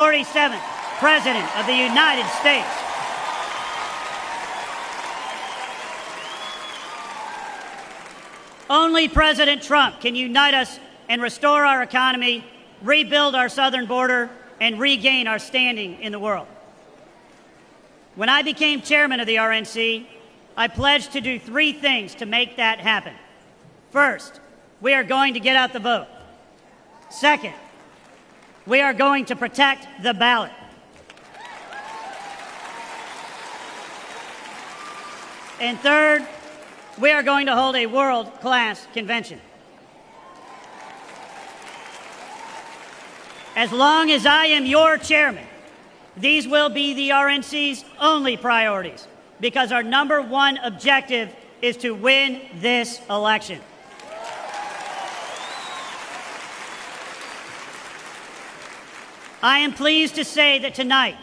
47th President of the United States. Only President Trump can unite us and restore our economy, rebuild our southern border, and regain our standing in the world. When I became chairman of the RNC, I pledged to do three things to make that happen. First, we are going to get out the vote. Second, we are going to protect the ballot. And third, we are going to hold a world-class convention. As long as I am your chairman, these will be the RNC's only priorities, because our number one objective is to win this election. I am pleased to say that tonight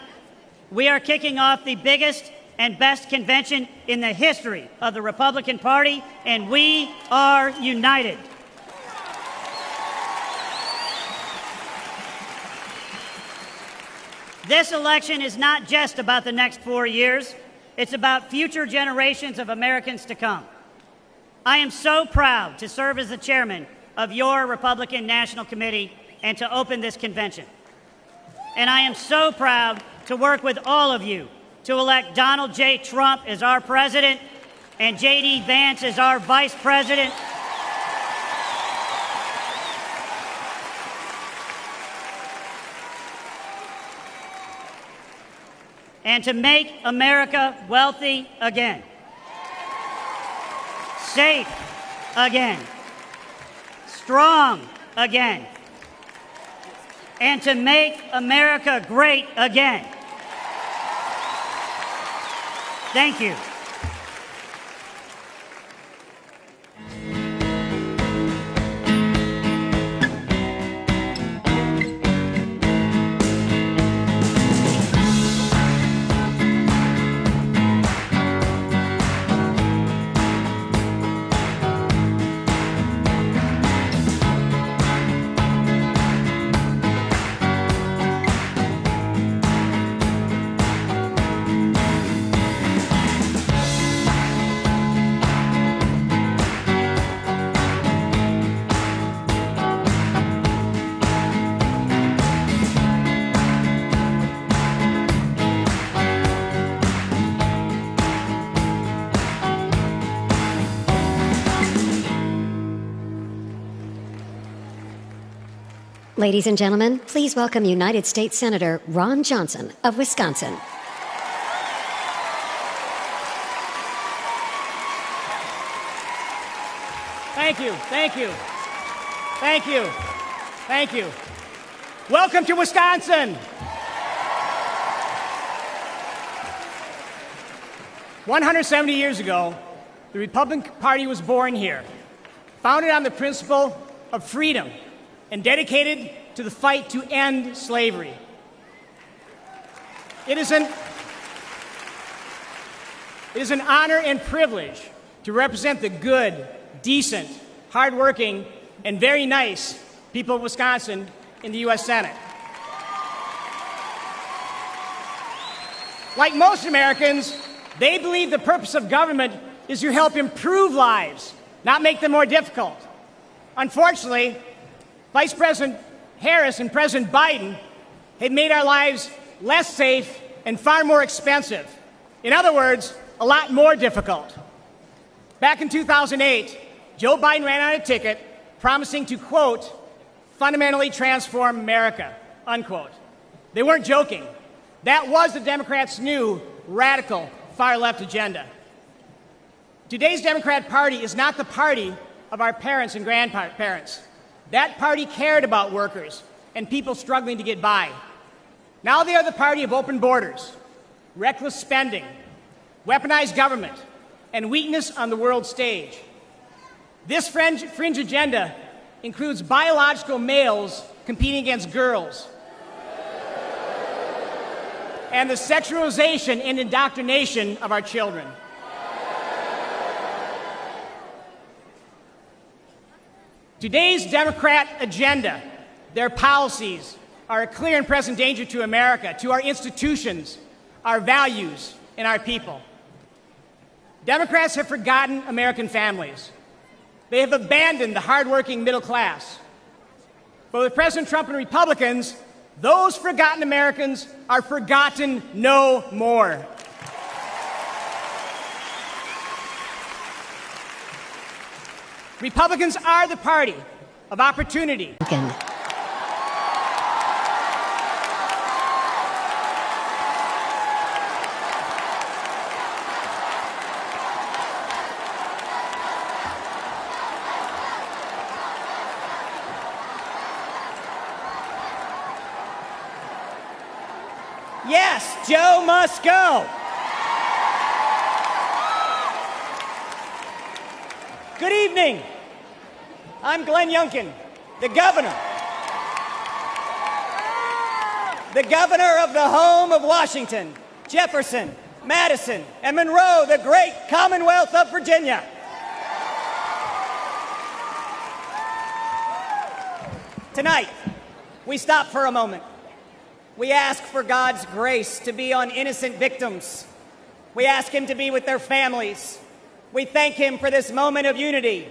we are kicking off the biggest and best convention in the history of the Republican Party, and we are united. This election is not just about the next 4 years. It's about future generations of Americans to come. I am so proud to serve as the chairman of your Republican National Committee and to open this convention. And I am so proud to work with all of you to elect Donald J. Trump as our president and J.D. Vance as our vice president. And to make America wealthy again, safe again, strong again, and to make America great again. Thank you. Ladies and gentlemen, please welcome United States Senator Ron Johnson of Wisconsin. Thank you, thank you, thank you, thank you. Welcome to Wisconsin. 170 years ago, the Republican Party was born here, founded on the principle of freedom and dedicated to the fight to end slavery. It is an honor and privilege to represent the good, decent, hardworking, and very nice people of Wisconsin in the U.S. Senate. Like most Americans, they believe the purpose of government is to help improve lives, not make them more difficult. Unfortunately, Vice President Harris and President Biden have made our lives less safe and far more expensive. In other words, a lot more difficult. Back in 2008, Joe Biden ran on a ticket promising to, quote, fundamentally transform America, unquote. They weren't joking. That was the Democrats' new radical far-left agenda. Today's Democrat Party is not the party of our parents and grandparents. That party cared about workers and people struggling to get by. Now they are the party of open borders, reckless spending, weaponized government, and weakness on the world stage. This fringe agenda includes biological males competing against girls and the sexualization and indoctrination of our children. Today's Democrat agenda, their policies, are a clear and present danger to America, to our institutions, our values, and our people. Democrats have forgotten American families. They have abandoned the hardworking middle class. But with President Trump and Republicans, those forgotten Americans are forgotten no more. Republicans are the party of opportunity. Yes, Joe must go. Good evening. I'm Glenn Youngkin, the governor of the home of Washington, Jefferson, Madison, and Monroe, the great Commonwealth of Virginia. Tonight, we stop for a moment. We ask for God's grace to be on innocent victims. We ask Him to be with their families. We thank Him for this moment of unity.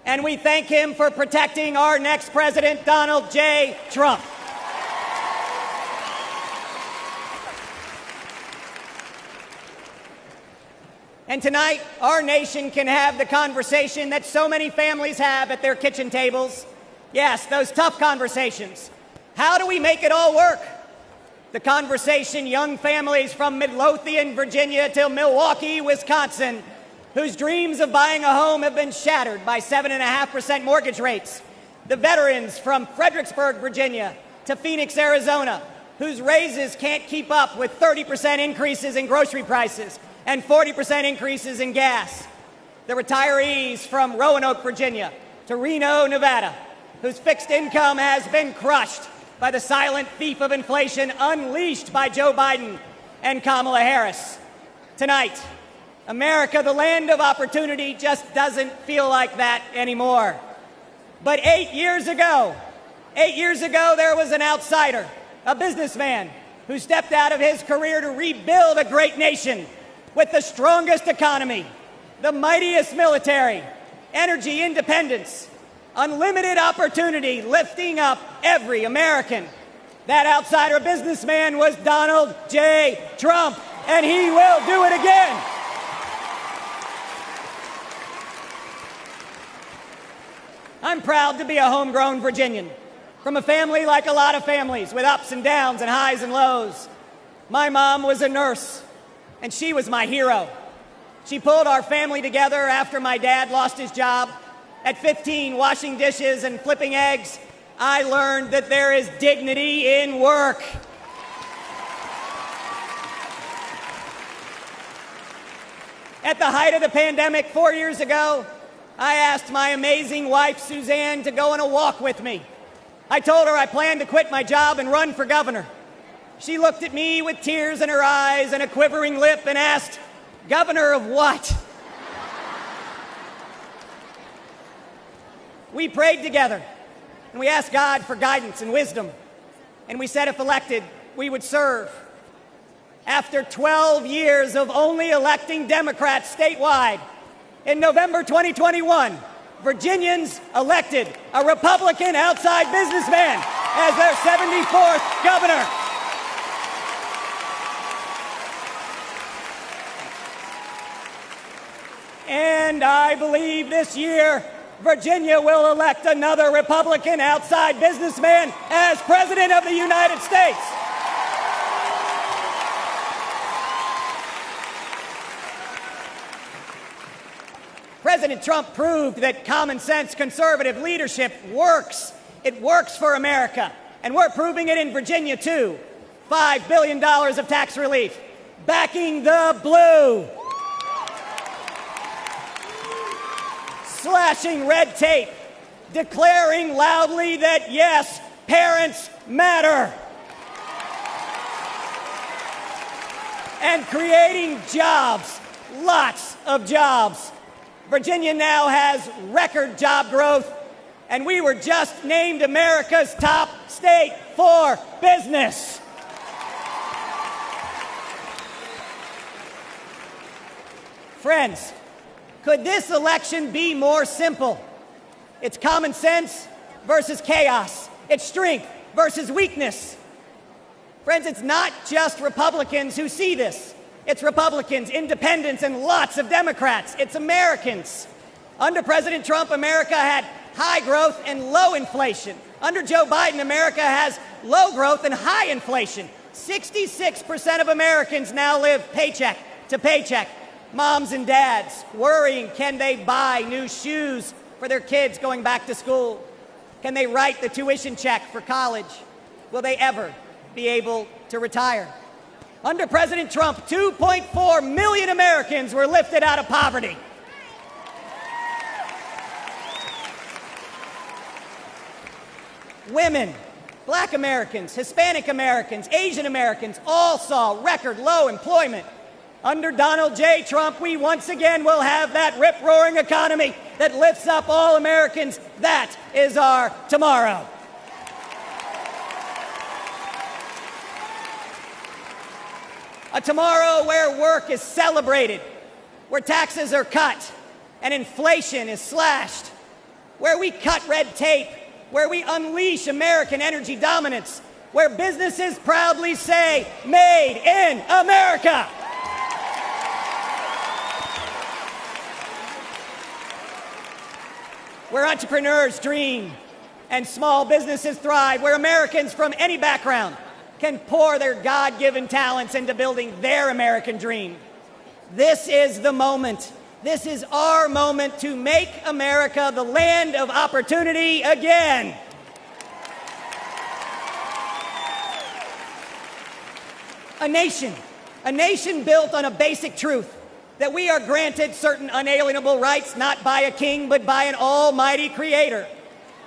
And we thank Him for protecting our next president, Donald J. Trump. And tonight, our nation can have the conversation that so many families have at their kitchen tables. Yes, those tough conversations. How do we make it all work? The conversation young families from Midlothian, Virginia to Milwaukee, Wisconsin, whose dreams of buying a home have been shattered by 7.5% mortgage rates. The veterans from Fredericksburg, Virginia to Phoenix, Arizona, whose raises can't keep up with 30% increases in grocery prices and 40% increases in gas. The retirees from Roanoke, Virginia to Reno, Nevada, whose fixed income has been crushed by the silent thief of inflation unleashed by Joe Biden and Kamala Harris. Tonight, America, the land of opportunity, just doesn't feel like that anymore. But 8 years ago, there was an outsider, a businessman, who stepped out of his career to rebuild a great nation with the strongest economy, the mightiest military, energy independence, unlimited opportunity, lifting up every American. That outsider businessman was Donald J. Trump, and he will do it again. I'm proud to be a homegrown Virginian, from a family like a lot of families, with ups and downs and highs and lows. My mom was a nurse, and she was my hero. She pulled our family together after my dad lost his job. At 15, washing dishes and flipping eggs, I learned that there is dignity in work. At the height of the pandemic 4 years ago, I asked my amazing wife, Suzanne, to go on a walk with me. I told her I planned to quit my job and run for governor. She looked at me with tears in her eyes and a quivering lip and asked, "Governor of what?" We prayed together, and we asked God for guidance and wisdom, and we said if elected, we would serve. After 12 years of only electing Democrats statewide, in November 2021, Virginians elected a Republican outside businessman as their 74th governor. And I believe this year, Virginia will elect another Republican outside businessman as President of the United States. President Trump proved that common sense conservative leadership works. It works for America. And we're proving it in Virginia, too. $5 billion of tax relief, backing the blue. Slashing red tape, declaring loudly that, yes, parents matter. And creating jobs, lots of jobs. Virginia now has record job growth, And we were just named America's top state for business. Friends, could this election be more simple? It's common sense versus chaos. It's strength versus weakness. Friends, it's not just Republicans who see this. It's Republicans, independents, and lots of Democrats. It's Americans. Under President Trump, America had high growth and low inflation. Under Joe Biden, America has low growth and high inflation. 66% of Americans now live paycheck to paycheck. Moms and dads worrying, can they buy new shoes for their kids going back to school? Can they write the tuition check for college? Will they ever be able to retire? Under President Trump, 2.4 million Americans were lifted out of poverty. Women, Black Americans, Hispanic Americans, Asian Americans all saw record low employment. Under Donald J. Trump, we once again will have that rip-roaring economy that lifts up all Americans. That is our tomorrow. A tomorrow where work is celebrated, where taxes are cut and inflation is slashed, where we cut red tape, where we unleash American energy dominance, where businesses proudly say, "Made in America." Where entrepreneurs dream and small businesses thrive, where Americans from any background can pour their God-given talents into building their American dream. This is the moment. This is our moment to make America the land of opportunity again. A nation built on a basic truth, that we are granted certain unalienable rights, not by a king, but by an almighty creator.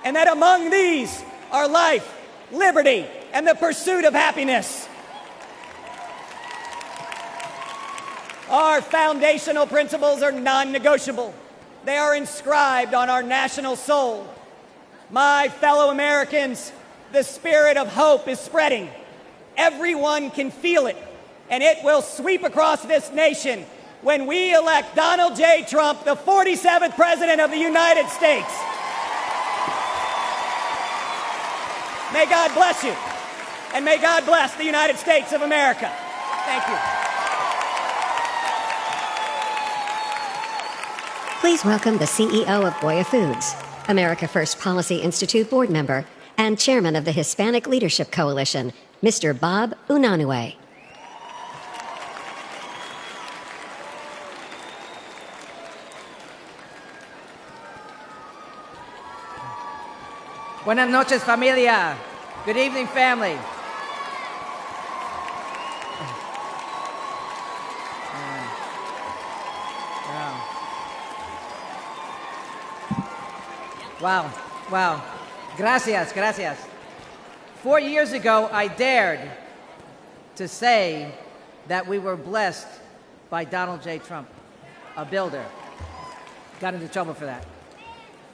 And that among these are life, liberty, and the pursuit of happiness. Our foundational principles are non-negotiable. They are inscribed on our national soul. My fellow Americans, the spirit of hope is spreading. Everyone can feel it, and it will sweep across this nation when we elect Donald J. Trump, the 47th President of the United States. May God bless you, and may God bless the United States of America. Thank you. Please welcome the CEO of Goya Foods, America First Policy Institute board member, and chairman of the Hispanic Leadership Coalition, Mr. Bob Unanue. Buenas noches, familia. Good evening, family. Wow. Gracias. 4 years ago, I dared to say that we were blessed by Donald J. Trump, a builder. Got into trouble for that.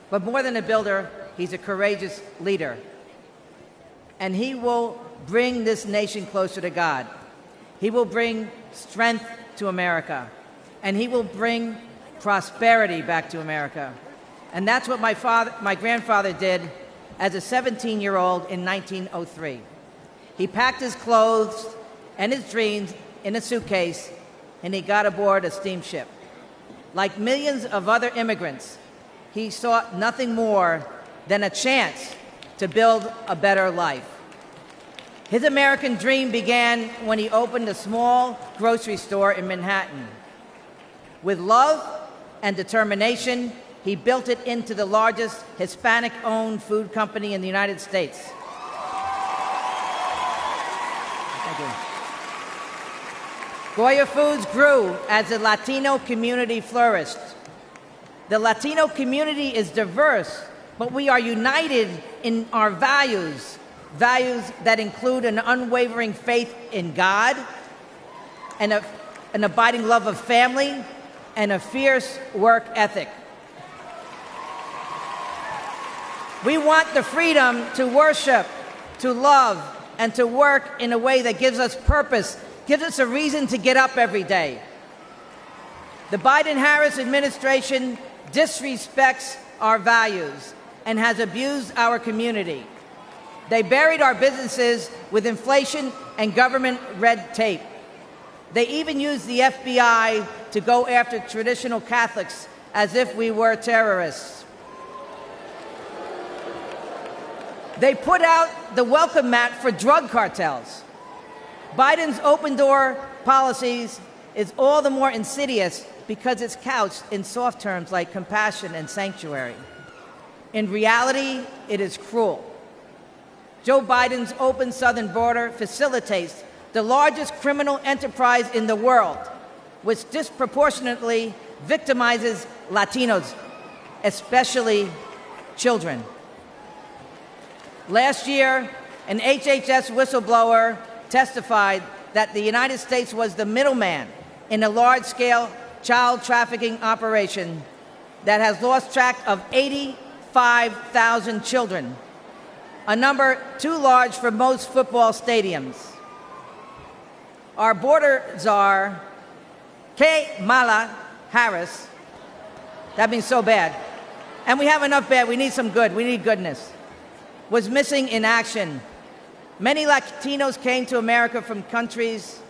But more than a builder, he's a courageous leader. And he will bring this nation closer to God. He will bring strength to America. And he will bring prosperity back to America. And that's what my grandfather did as a 17-year-old in 1903. He packed his clothes and his dreams in a suitcase, and he got aboard a steamship. Like millions of other immigrants, he sought nothing more than a chance to build a better life. His American dream began when he opened a small grocery store in Manhattan. With love and determination, he built it into the largest Hispanic-owned food company in the United States. Thank you. Goya Foods grew as the Latino community flourished. The Latino community is diverse, but we are united in our values that include an unwavering faith in God, and an abiding love of family, and a fierce work ethic. We want the freedom to worship, to love, and to work in a way that gives us purpose, gives us a reason to get up every day. The Biden-Harris administration disrespects our values and has abused our community. They buried our businesses with inflation and government red tape. They even used the FBI to go after traditional Catholics as if we were terrorists. They put out the welcome mat for drug cartels. Biden's open-door policies is all the more insidious because it's couched in soft terms like compassion and sanctuary. In reality, it is cruel. Joe Biden's open southern border facilitates the largest criminal enterprise in the world, which disproportionately victimizes Latinos, especially children. Last year, an HHS whistleblower testified that the United States was the middleman in a large-scale child trafficking operation that has lost track of 85,000 children, a number too large for most football stadiums. Our border czar, Kamala Harris, that means so bad, and we have enough bad, we need some good, we need goodness, was missing in action. Many Latinos came to America from countries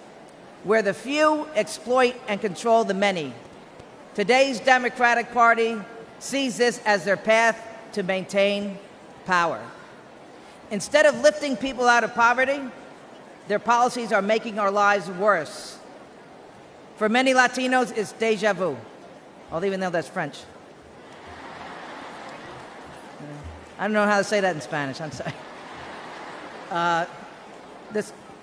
where the few exploit and control the many. Today's Democratic Party sees this as their path to maintain power. Instead of lifting people out of poverty, their policies are making our lives worse. For many Latinos, it's deja vu. I'll even know that's French. I don't know how to say that in Spanish, I'm sorry.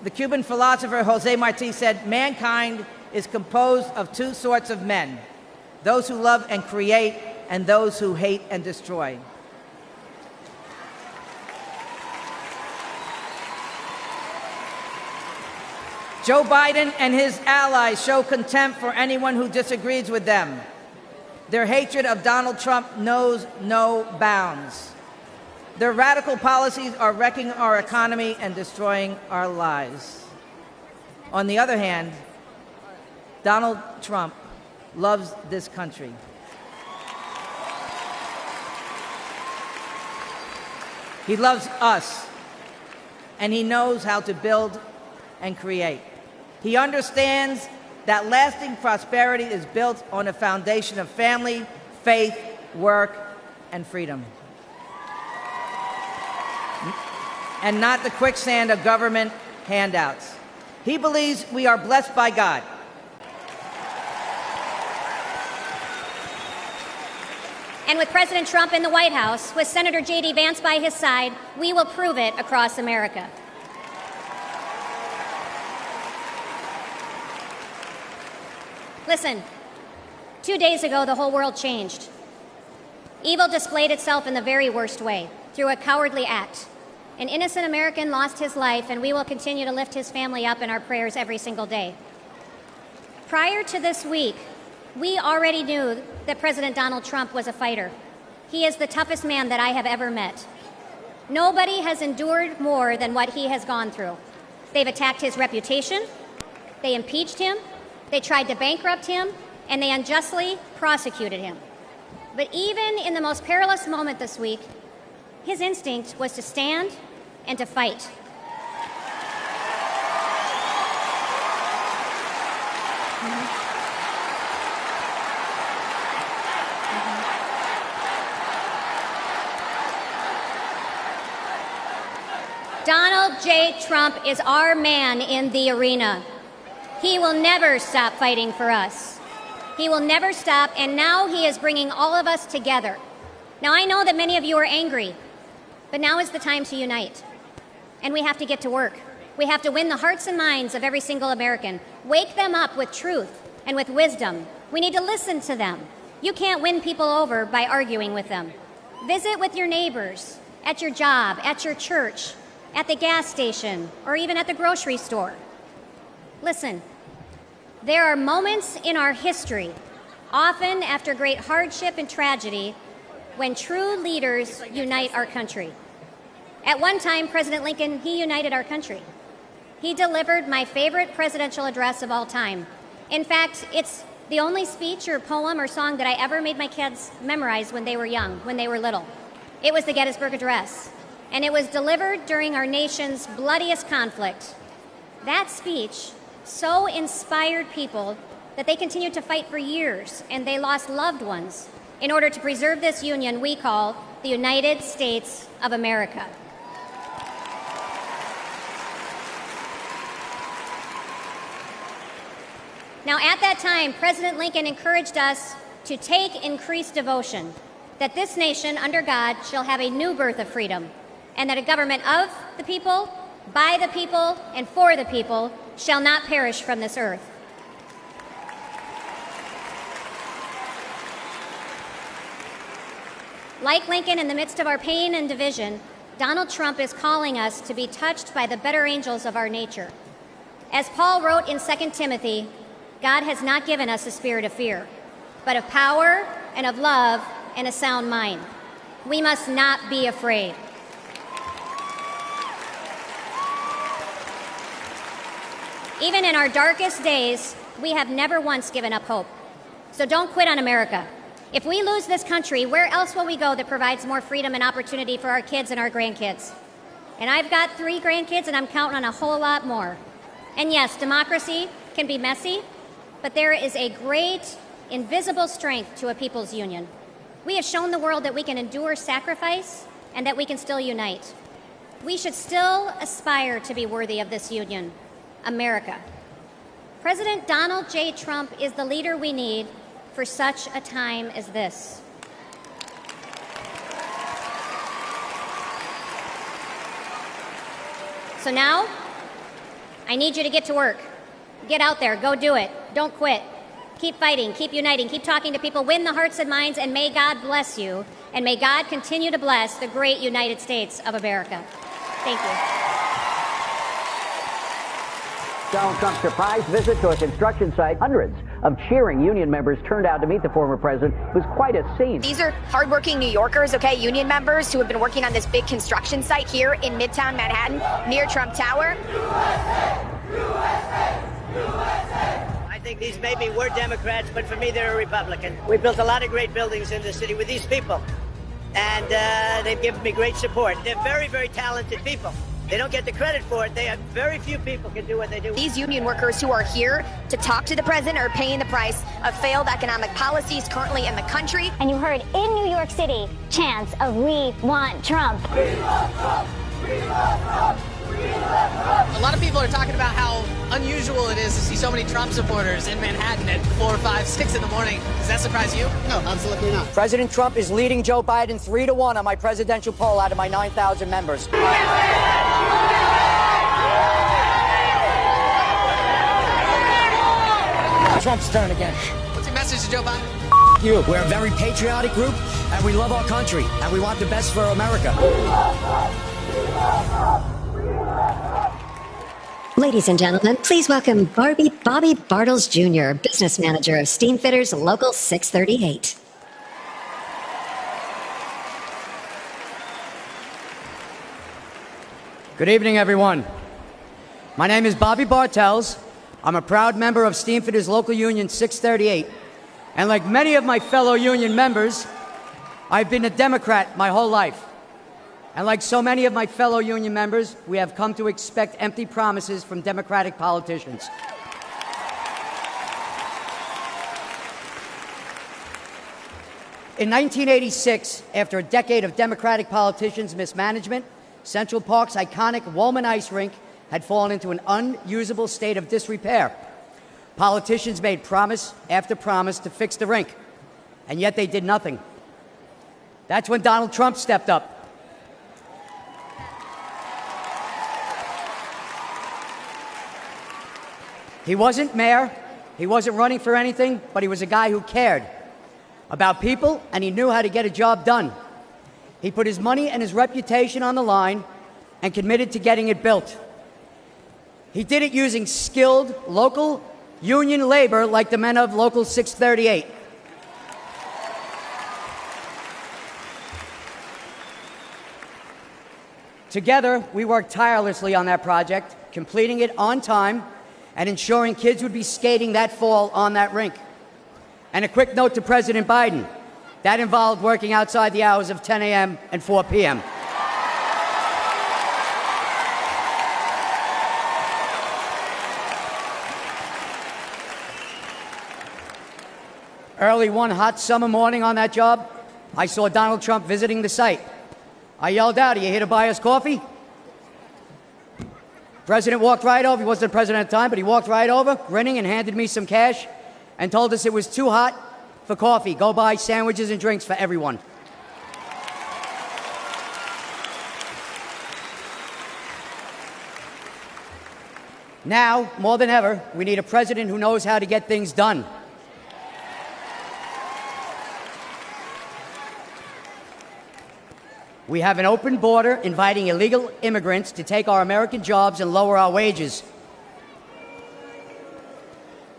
The Cuban philosopher Jose Marti said, mankind is composed of two sorts of men, those who love and create and those who hate and destroy. Joe Biden and his allies show contempt for anyone who disagrees with them. Their hatred of Donald Trump knows no bounds. Their radical policies are wrecking our economy and destroying our lives. On the other hand, Donald Trump loves this country. He loves us, and he knows how to build and create. He understands that lasting prosperity is built on a foundation of family, faith, work, and freedom, and not the quicksand of government handouts. He believes we are blessed by God. And with President Trump in the White House, with Senator J.D. Vance by his side, we will prove it across America. Listen, 2 days ago, the whole world changed. Evil displayed itself in the very worst way, through a cowardly act. An innocent American lost his life, and we will continue to lift his family up in our prayers every single day. Prior to this week, we already knew that President Donald Trump was a fighter. He is the toughest man that I have ever met. Nobody has endured more than what he has gone through. They've attacked his reputation, they impeached him, they tried to bankrupt him, and they unjustly prosecuted him. But even in the most perilous moment this week, his instinct was to stand and to fight. Donald J. Trump is our man in the arena. He will never stop fighting for us. He will never stop, and now he is bringing all of us together. Now, I know that many of you are angry, but now is the time to unite. And we have to get to work. We have to win the hearts and minds of every single American. Wake them up with truth and with wisdom. We need to listen to them. You can't win people over by arguing with them. Visit with your neighbors, at your job, at your church, at the gas station, or even at the grocery store. Listen, there are moments in our history, often after great hardship and tragedy, when true leaders unite our country. At one time, President Lincoln, he united our country. He delivered my favorite presidential address of all time. In fact, it's the only speech or poem or song that I ever made my kids memorize when they were young, when they were little. It was the Gettysburg Address, and it was delivered during our nation's bloodiest conflict. That speech so inspired people that they continued to fight for years, and they lost loved ones in order to preserve this union we call the United States of America. Now, at that time, President Lincoln encouraged us to take increased devotion, that this nation, under God, shall have a new birth of freedom, and that a government of the people, by the people, and for the people shall not perish from this earth. Like Lincoln, in the midst of our pain and division, Donald Trump is calling us to be touched by the better angels of our nature. As Paul wrote in 2 Timothy, God has not given us a spirit of fear, but of power and of love and a sound mind. We must not be afraid. Even in our darkest days, we have never once given up hope. So don't quit on America. If we lose this country, where else will we go that provides more freedom and opportunity for our kids and our grandkids? And I've got 3 grandkids, and I'm counting on a whole lot more. And yes, democracy can be messy, but there is a great, invisible strength to a people's union. We have shown the world that we can endure sacrifice and that we can still unite. We should still aspire to be worthy of this union, America. President Donald J. Trump is the leader we need for such a time as this. So now, I need you to get to work. Get out there, go do it. Don't quit. Keep fighting, keep uniting, keep talking to people, win the hearts and minds, and may God bless you, and may God continue to bless the great United States of America. Thank you. Donald Trump's surprise visit to a construction site. Hundreds of cheering union members turned out to meet the former president. It was quite a scene. These are hardworking New Yorkers, okay, union members who have been working on this big construction site here in Midtown Manhattan near Trump Tower. USA, USA, USA. I think these maybe were Democrats, but for me, they're a Republican. We built a lot of great buildings in the city with these people, and they've given me great support. They're very, very talented people. They don't get the credit for it. They have very few people can do what they do. These union workers who are here to talk to the president are paying the price of failed economic policies currently in the country. And you heard in New York City chants of "We want Trump." We love Trump. We love Trump. We love Trump. A lot of people are talking about how unusual it is to see so many Trump supporters in Manhattan at 4, 5, 6 in the morning. Does that surprise you? No, absolutely not. President Trump is leading Joe Biden 3-1 on my presidential poll out of my 9,000 members. Trump's turn again. What's your message to Joe Biden? You. We're a very patriotic group, and we love our country, and we want the best for America. Ladies and gentlemen, please welcome Bobby Bartles Jr., business manager of Steamfitters Local 638. Good evening, everyone. My name is Bobby Bartels. I'm a proud member of Steamfitters Local Union 638. And like many of my fellow union members, I've been a Democrat my whole life. And like so many of my fellow union members, we have come to expect empty promises from Democratic politicians. In 1986, after a decade of Democratic politicians' mismanagement, Central Park's iconic Wollman Ice Rink had fallen into an unusable state of disrepair. Politicians made promise after promise to fix the rink, and yet they did nothing. That's when Donald Trump stepped up. He wasn't mayor, he wasn't running for anything, but he was a guy who cared about people, and he knew how to get a job done. He put his money and his reputation on the line and committed to getting it built. He did it using skilled local union labor like the men of Local 638. Together, we worked tirelessly on that project, completing it on time and ensuring kids would be skating that fall on that rink. And a quick note to President Biden. That involved working outside the hours of 10 a.m. and 4 p.m. Early one hot summer morning on that job, I saw Donald Trump visiting the site. I yelled out, "Are you here to buy us coffee?" President walked right over. He wasn't the president at the time, but he walked right over, grinning, and handed me some cash and told us it was too hot for coffee. Go buy sandwiches and drinks for everyone. Now, more than ever, we need a president who knows how to get things done. We have an open border inviting illegal immigrants to take our American jobs and lower our wages.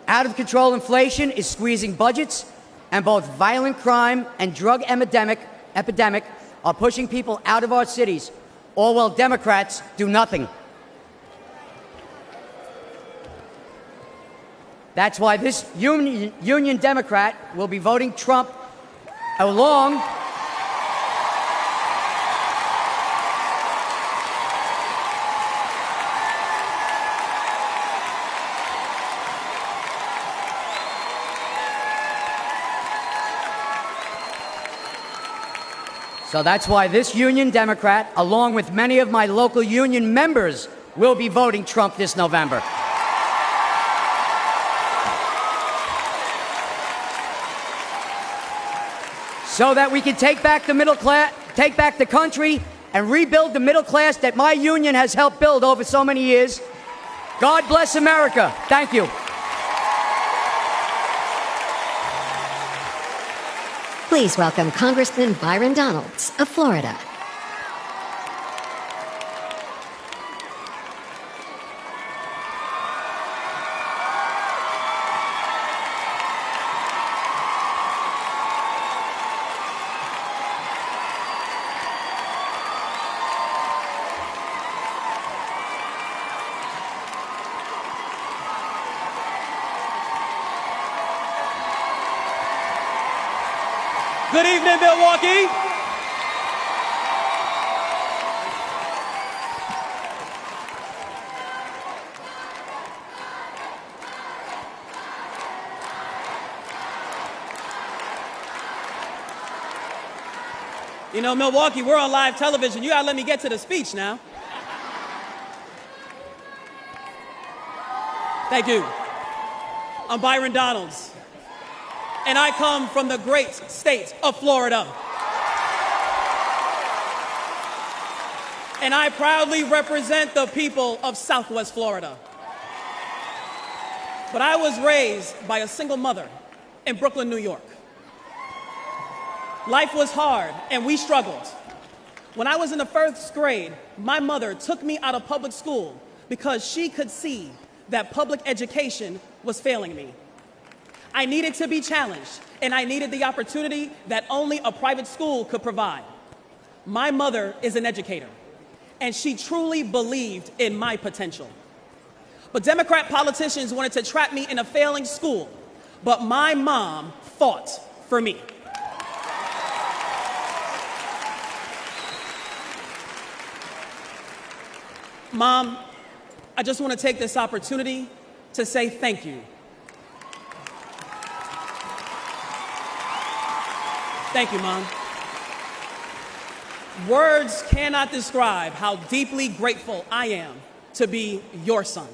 Out-of-control inflation is squeezing budgets, and both violent crime and drug epidemic are pushing people out of our cities, all while Democrats do nothing. That's why this Union Democrat will be voting Trump along So that's why this Union Democrat, along with many of my local union members, will be voting Trump this November. So that we can take back the middle class, take back the country, and rebuild the middle class that my union has helped build over so many years. God bless America. Thank you. Please welcome Congressman Byron Donalds of Florida. Good evening, Milwaukee. You know, Milwaukee, we're on live television. You gotta let me get to the speech now. Thank you. I'm Byron Donalds, and I come from the great state of Florida. And I proudly represent the people of Southwest Florida. But I was raised by a single mother in Brooklyn, New York. Life was hard, and we struggled. When I was in the first grade, my mother took me out of public school because she could see that public education was failing me. I needed to be challenged, and I needed the opportunity that only a private school could provide. My mother is an educator, and she truly believed in my potential. But Democrat politicians wanted to trap me in a failing school, but my mom fought for me. Mom, I just want to take this opportunity to say thank you. Thank you, Mom. Words cannot describe how deeply grateful I am to be your son.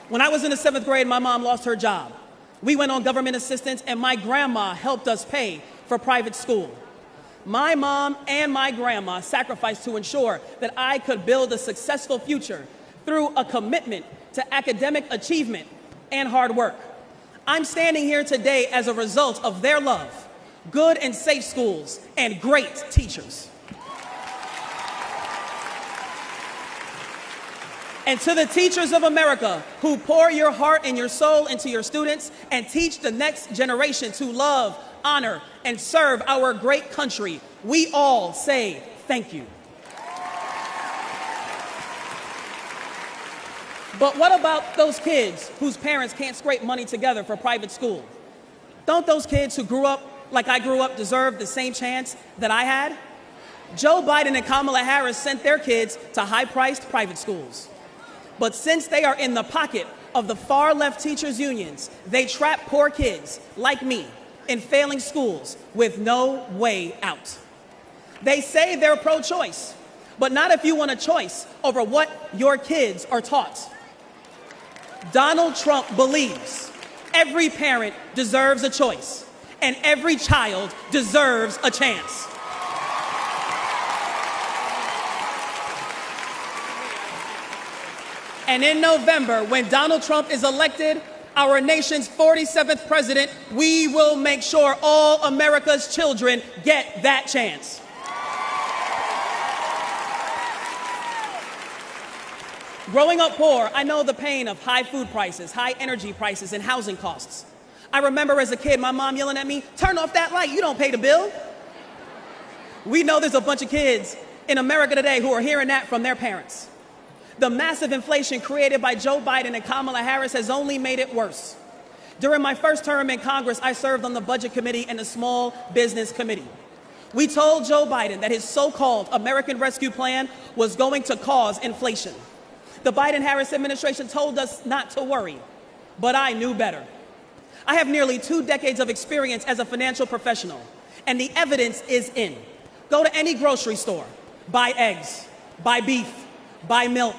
When I was in the 7th grade, my mom lost her job. We went on government assistance, and my grandma helped us pay for private school. My mom and my grandma sacrificed to ensure that I could build a successful future through a commitment to academic achievement and hard work. I'm standing here today as a result of their love, good and safe schools, and great teachers. And to the teachers of America who pour your heart and your soul into your students and teach the next generation to love, honor, and serve our great country, we all say thank you. But what about those kids whose parents can't scrape money together for private school? Don't those kids who grew up like I grew up deserve the same chance that I had? Joe Biden and Kamala Harris sent their kids to high-priced private schools. But since they are in the pocket of the far-left teachers' unions, they trap poor kids like me in failing schools with no way out. They say they're pro-choice, but not if you want a choice over what your kids are taught. Donald Trump believes every parent deserves a choice and every child deserves a chance. And in November, when Donald Trump is elected, our nation's 47th president, we will make sure all America's children get that chance. Growing up poor, I know the pain of high food prices, high energy prices, and housing costs. I remember as a kid, my mom yelling at me, "Turn off that light, you don't pay the bill." We know there's a bunch of kids in America today who are hearing that from their parents. The massive inflation created by Joe Biden and Kamala Harris has only made it worse. During my first term in Congress, I served on the Budget Committee and the Small Business Committee. We told Joe Biden that his so-called American Rescue Plan was going to cause inflation. The Biden-Harris administration told us not to worry, but I knew better. I have nearly 2 decades of experience as a financial professional, and the evidence is in. Go to any grocery store, buy eggs, buy beef, buy milk.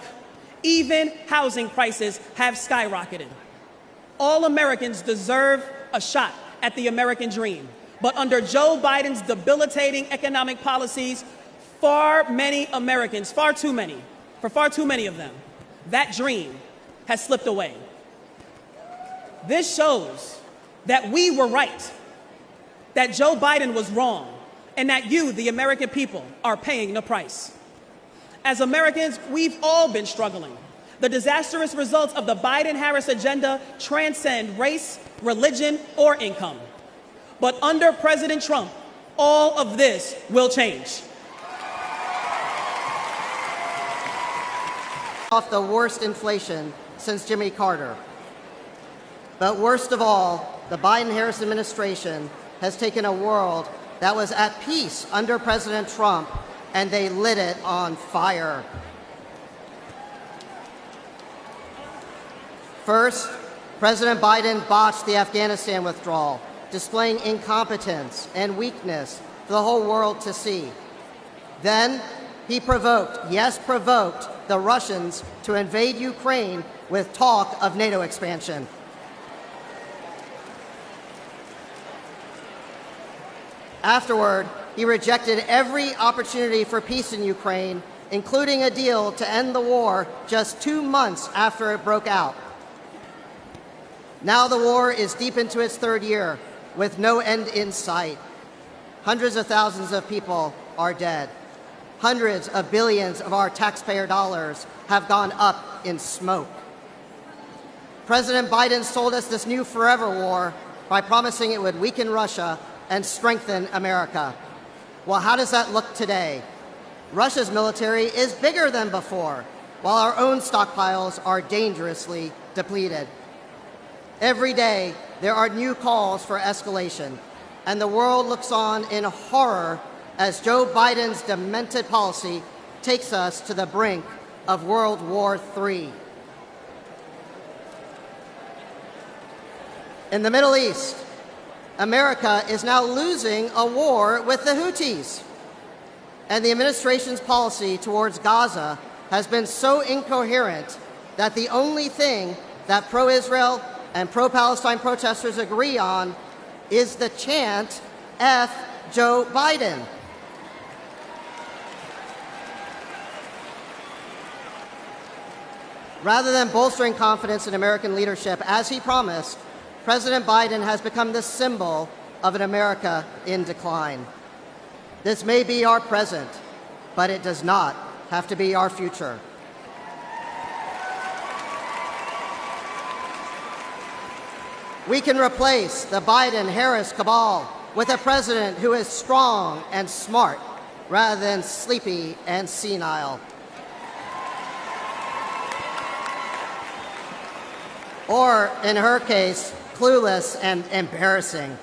Even housing prices have skyrocketed. All Americans deserve a shot at the American dream. But under Joe Biden's debilitating economic policies, far too many of them, that dream has slipped away. This shows that we were right, that Joe Biden was wrong, and that you, the American people, are paying the price. As Americans, we've all been struggling. The disastrous results of the Biden-Harris agenda transcend race, religion, or income. But under President Trump, all of this will change. Off the worst inflation since Jimmy Carter. But worst of all, the Biden-Harris administration has taken a world that was at peace under President Trump, and they lit it on fire. First, President Biden botched the Afghanistan withdrawal, displaying incompetence and weakness for the whole world to see. Then, he provoked the Russians to invade Ukraine with talk of NATO expansion. Afterward, he rejected every opportunity for peace in Ukraine, including a deal to end the war just 2 months after it broke out. Now the war is deep into its 3rd year, with no end in sight. Hundreds of thousands of people are dead. Hundreds of billions of our taxpayer dollars have gone up in smoke. President Biden sold us this new forever war by promising it would weaken Russia and strengthen America. Well, how does that look today? Russia's military is bigger than before, while our own stockpiles are dangerously depleted. Every day, there are new calls for escalation, and the world looks on in horror as Joe Biden's demented policy takes us to the brink of World War III. In the Middle East, America is now losing a war with the Houthis. And the administration's policy towards Gaza has been so incoherent that the only thing that pro-Israel and pro-Palestine protesters agree on is the chant, F Joe Biden. Rather than bolstering confidence in American leadership, as he promised, President Biden has become the symbol of an America in decline. This may be our present, but it does not have to be our future. We can replace the Biden-Harris cabal with a president who is strong and smart rather than sleepy and senile. or in her case, clueless and embarrassing.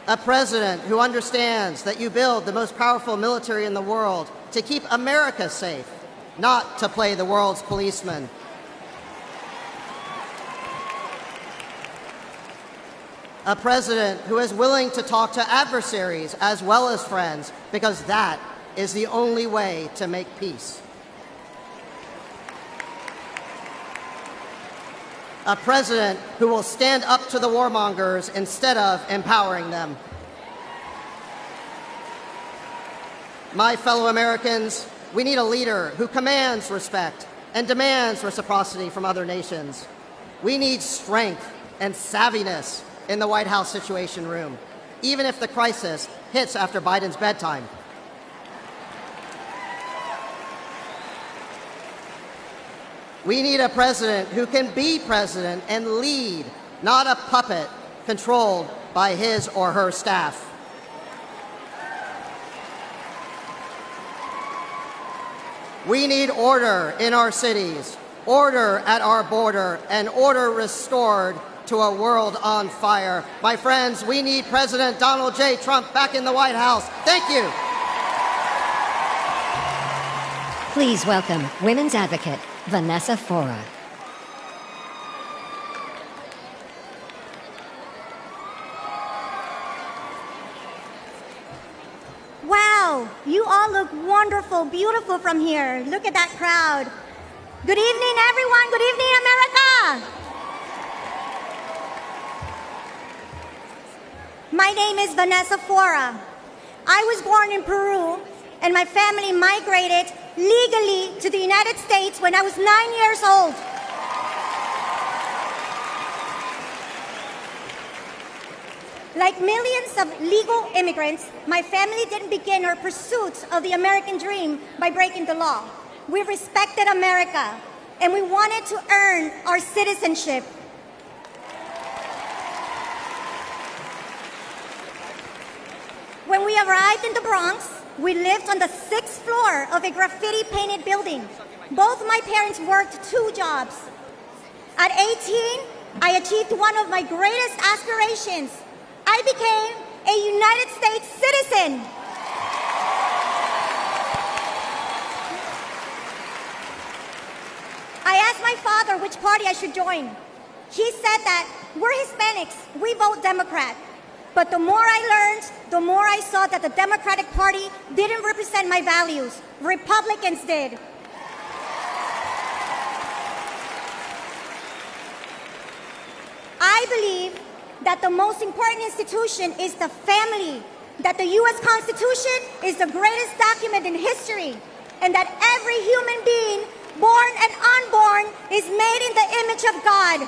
A president who understands that you build the most powerful military in the world to keep America safe, not to play the world's policeman. A president who is willing to talk to adversaries as well as friends, because that is the only way to make peace. A president who will stand up to the warmongers instead of empowering them. My fellow Americans, we need a leader who commands respect and demands reciprocity from other nations. We need strength and savviness in the White House Situation Room, even if the crisis hits after Biden's bedtime. We need a president who can be president and lead, not a puppet controlled by his or her staff. We need order in our cities, order at our border, and order restored to a world on fire. My friends, we need President Donald J. Trump back in the White House. Thank you. Please welcome women's advocate Vanessa Fora. Wow, you all look wonderful, beautiful from here. Look at that crowd. Good evening, everyone. Good evening, America. My name is Vanessa Fora. I was born in Peru, and my family migrated legally to the United States when I was 9 years old. Like millions of legal immigrants, my family didn't begin our pursuit of the American dream by breaking the law. We respected America, and we wanted to earn our citizenship. When we arrived in the Bronx, we lived on the 6th floor of a graffiti-painted building. Both my parents worked 2 jobs. At 18, I achieved one of my greatest aspirations. I became a United States citizen. I asked my father which party I should join. He said that we're Hispanics, we vote Democrat. But the more I learned, the more I saw that the Democratic Party didn't represent my values. Republicans did. I believe that the most important institution is the family, that the U.S. Constitution is the greatest document in history, and that every human being, born and unborn, is made in the image of God.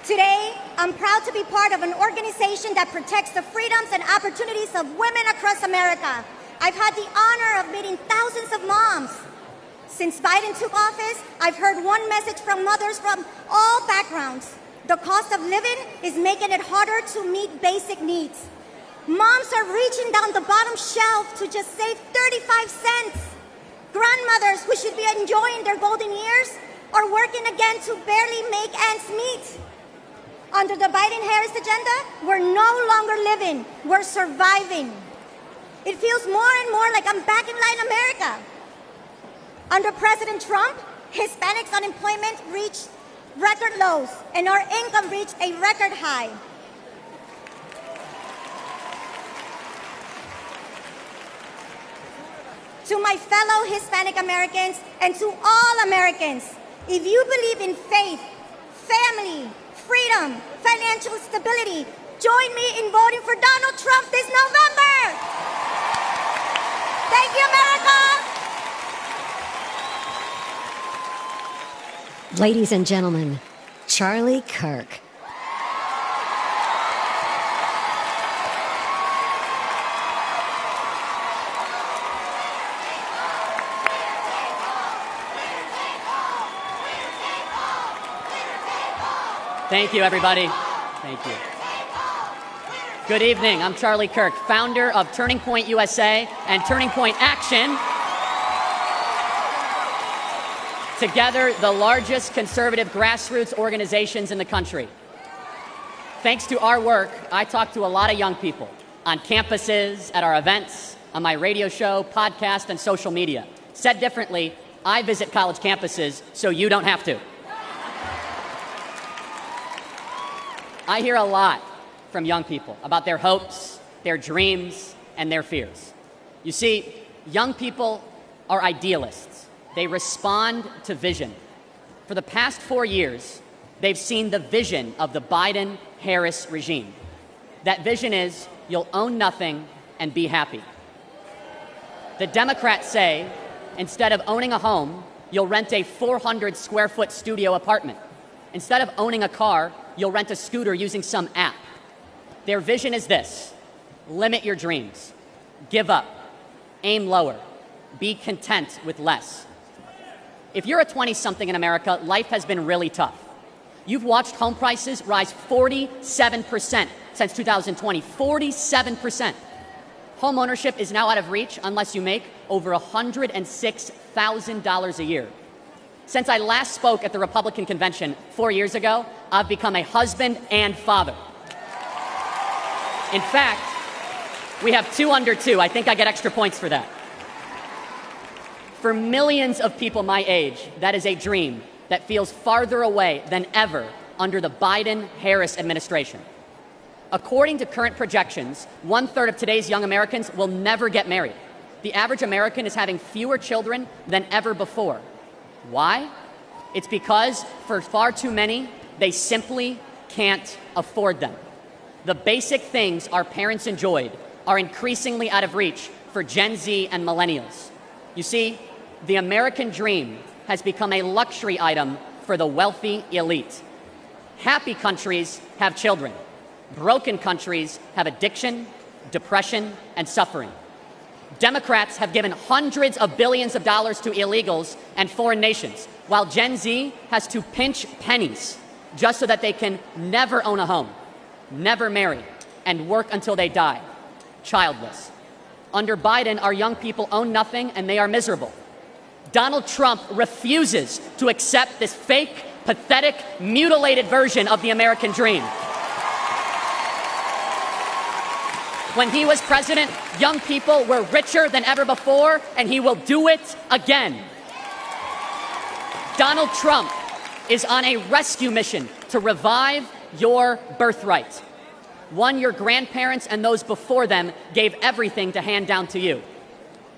Today, I'm proud to be part of an organization that protects the freedoms and opportunities of women across America. I've had the honor of meeting thousands of moms. Since Biden took office, I've heard one message from mothers from all backgrounds. The cost of living is making it harder to meet basic needs. Moms are reaching down the bottom shelf to just save 35 cents. Grandmothers who should be enjoying their golden years are working again to barely make ends meet. Under the Biden-Harris agenda, we're no longer living, we're surviving. It feels more and more like I'm back in Latin America. Under President Trump, Hispanics' unemployment reached record lows, and our income reached a record high. To my fellow Hispanic Americans and to all Americans, if you believe in faith, family, freedom, financial stability, join me in voting for Donald Trump this November. Thank you, America. Ladies and gentlemen, Charlie Kirk. Thank you, everybody. Thank you. Good evening. I'm Charlie Kirk, founder of Turning Point USA and Turning Point Action. Together, the largest conservative grassroots organizations in the country. Thanks to our work, I talk to a lot of young people on campuses, at our events, on my radio show, podcast, and social media. Said differently, I visit college campuses so you don't have to. I hear a lot from young people about their hopes, their dreams, and their fears. You see, young people are idealists. They respond to vision. For the past 4 years, they've seen the vision of the Biden-Harris regime. That vision is, you'll own nothing and be happy. The Democrats say, instead of owning a home, you'll rent a 400-square-foot studio apartment. Instead of owning a car, you'll rent a scooter using some app. Their vision is this: limit your dreams, give up, aim lower, be content with less. If you're a 20-something in America, life has been really tough. You've watched home prices rise 47% since 2020, 47%. Home ownership is now out of reach unless you make over $106,000 a year. Since I last spoke at the Republican convention 4 years ago, I've become a husband and father. In fact, we have 2 under 2. I think I get extra points for that. For millions of people my age, that is a dream that feels farther away than ever under the Biden-Harris administration. According to current projections, 1/3 of today's young Americans will never get married. The average American is having fewer children than ever before. Why? It's because for far too many, they simply can't afford them. The basic things our parents enjoyed are increasingly out of reach for Gen Z and millennials. You see, the American dream has become a luxury item for the wealthy elite. Happy countries have children. Broken countries have addiction, depression, and suffering. Democrats have given hundreds of billions of dollars to illegals and foreign nations, while Gen Z has to pinch pennies just so that they can never own a home, never marry, and work until they die, childless. Under Biden, our young people own nothing and they are miserable. Donald Trump refuses to accept this fake, pathetic, mutilated version of the American dream. When he was president, young people were richer than ever before, and he will do it again. Donald Trump is on a rescue mission to revive your birthright, one your grandparents and those before them gave everything to hand down to you.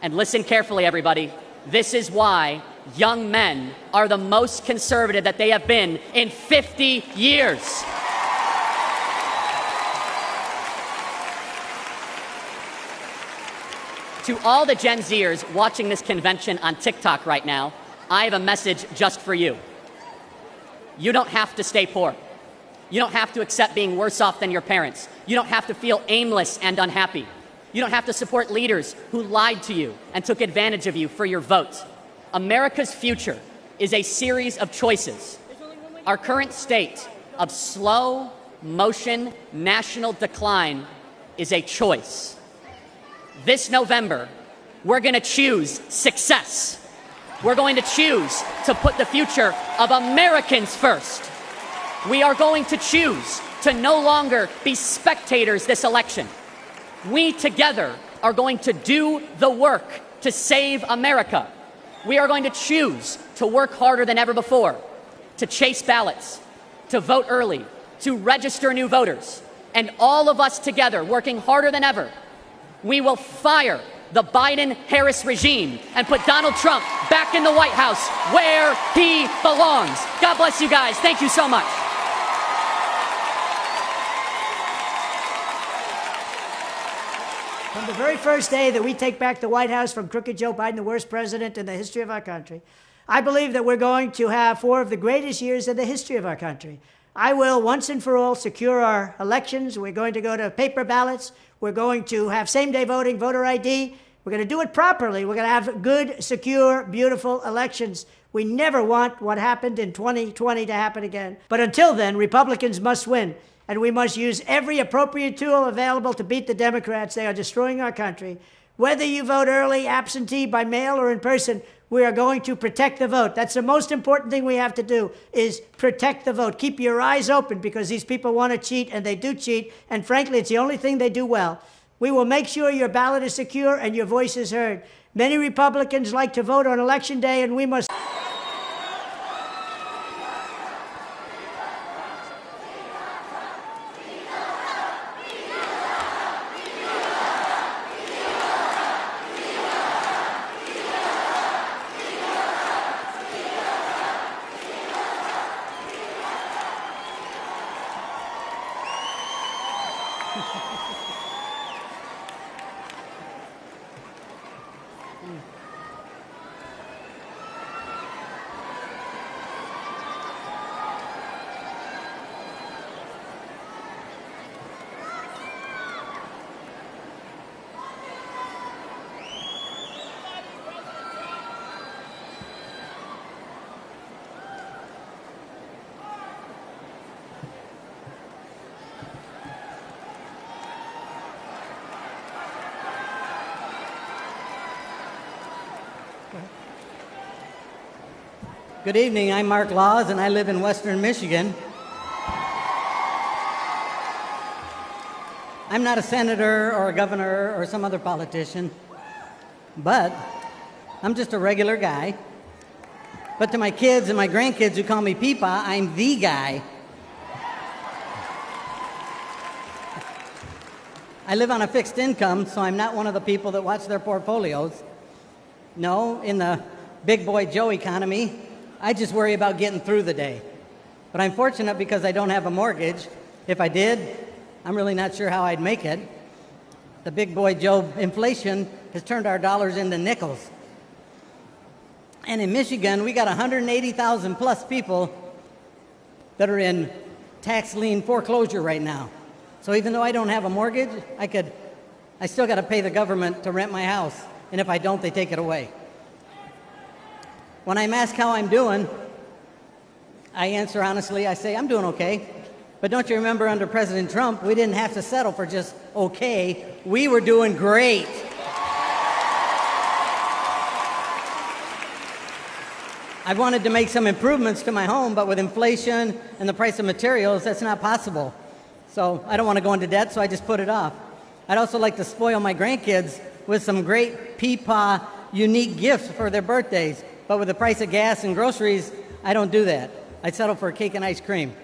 And listen carefully, everybody. This is why young men are the most conservative that they have been in 50 years. To all the Gen Zers watching this convention on TikTok right now, I have a message just for you. You don't have to stay poor. You don't have to accept being worse off than your parents. You don't have to feel aimless and unhappy. You don't have to support leaders who lied to you and took advantage of you for your vote. America's future is a series of choices. Our current state of slow motion national decline is a choice. This November, we're going to choose success. We're going to choose to put the future of Americans first. We are going to choose to no longer be spectators this election. We together are going to do the work to save America. We are going to choose to work harder than ever before, to chase ballots, to vote early, to register new voters, and all of us together working harder than ever. We will fire the Biden-Harris regime and put Donald Trump back in the White House where he belongs. God bless you guys. Thank you so much. From the very first day that we take back the White House from crooked Joe Biden, the worst president in the history of our country, I believe that we're going to have 4 of the greatest years in the history of our country. I will, once and for all, secure our elections. We're going to go to paper ballots. We're going to have same-day voting, voter ID. We're going to do it properly. We're going to have good, secure, beautiful elections. We never want what happened in 2020 to happen again. But until then, Republicans must win. and we must use every appropriate tool available to beat the Democrats. They are destroying our country. Whether you vote early, absentee, by mail, or in person, we are going to protect the vote. That's the most important thing we have to do, is protect the vote. Keep your eyes open, because these people want to cheat, and they do cheat, and frankly, it's the only thing they do well. We will make sure your ballot is secure and your voice is heard. Many Republicans like to vote on Election Day, and we must... Good evening, I'm Mark Laws, and I live in Western Michigan. I'm not a senator or a governor or some other politician, but I'm just a regular guy. But to my kids and my grandkids who call me Peepa, I'm the guy. I live on a fixed income, so I'm not one of the people that watch their portfolios. No, in the big boy Joe economy, I just worry about getting through the day. But I'm fortunate because I don't have a mortgage. If I did, I'm really not sure how I'd make it. The big boy Joe inflation has turned our dollars into nickels. And in Michigan, we got 180,000 plus people that are in tax lien foreclosure right now. So even though I don't have a mortgage, I still got to pay the government to rent my house. And if I don't, they take it away. When I'm asked how I'm doing, I answer honestly, I say, I'm doing okay. But don't you remember under President Trump, we didn't have to settle for just okay. We were doing great. I wanted to make some improvements to my home, but with inflation and the price of materials, that's not possible. So I don't want to go into debt, so I just put it off. I'd also like to spoil my grandkids with some great Peepa unique gifts for their birthdays. But with the price of gas and groceries, I don't do that. I settle for a cake and ice cream.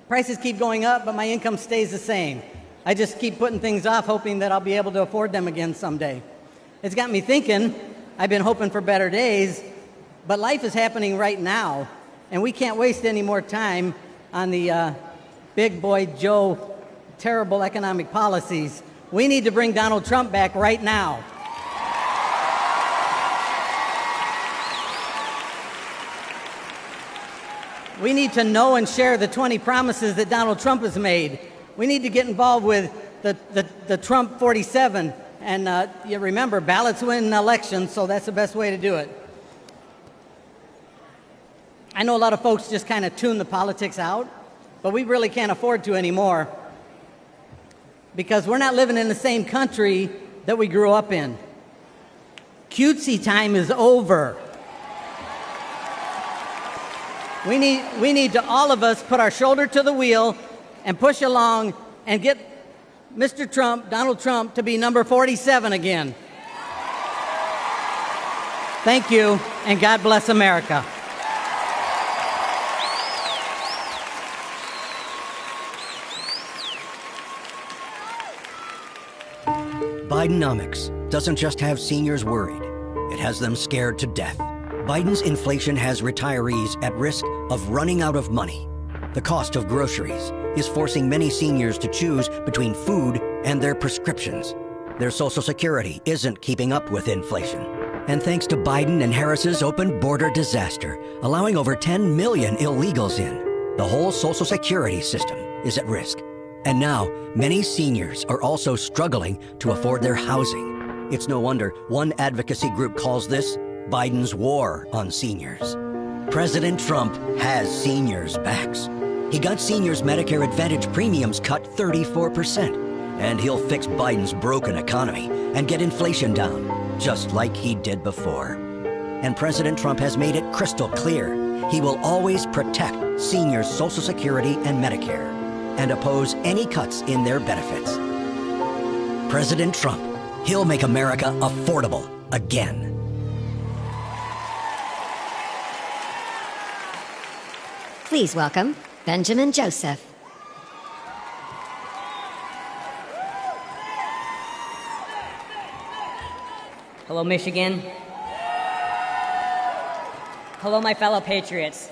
Prices keep going up, but my income stays the same. I just keep putting things off, hoping that I'll be able to afford them again someday. It's got me thinking. I've been hoping for better days, but life is happening right now, and we can't waste any more time on the big boy Joe terrible economic policies. We need to bring Donald Trump back right now. We need to know and share the 20 promises that Donald Trump has made. We need to get involved with the Trump 47. And you remember, ballots win elections, so that's the best way to do it. I know a lot of folks just kind of tune the politics out, but we really can't afford to anymore, because we're not living in the same country that we grew up in. Cutesy time is over. We need to, all of us, put our shoulder to the wheel and push along and get Mr. Trump, Donald Trump, to be number 47 again. Thank you, and God bless America. Bidenomics doesn't just have seniors worried, it has them scared to death. Biden's inflation has retirees at risk of running out of money. The cost of groceries is forcing many seniors to choose between food and their prescriptions. Their Social Security isn't keeping up with inflation. And thanks to Biden and Harris's open border disaster, allowing over 10 million illegals in, the whole Social Security system is at risk. And now, many seniors are also struggling to afford their housing. It's no wonder one advocacy group calls this Biden's war on seniors. President Trump has seniors' backs. He got seniors' Medicare Advantage premiums cut 34%. And he'll fix Biden's broken economy and get inflation down, just like he did before. And President Trump has made it crystal clear he will always protect seniors' Social Security and Medicare and oppose any cuts in their benefits. President Trump, he'll make America affordable again. Please welcome Benjamin Joseph. Hello, Michigan. Hello, my fellow patriots.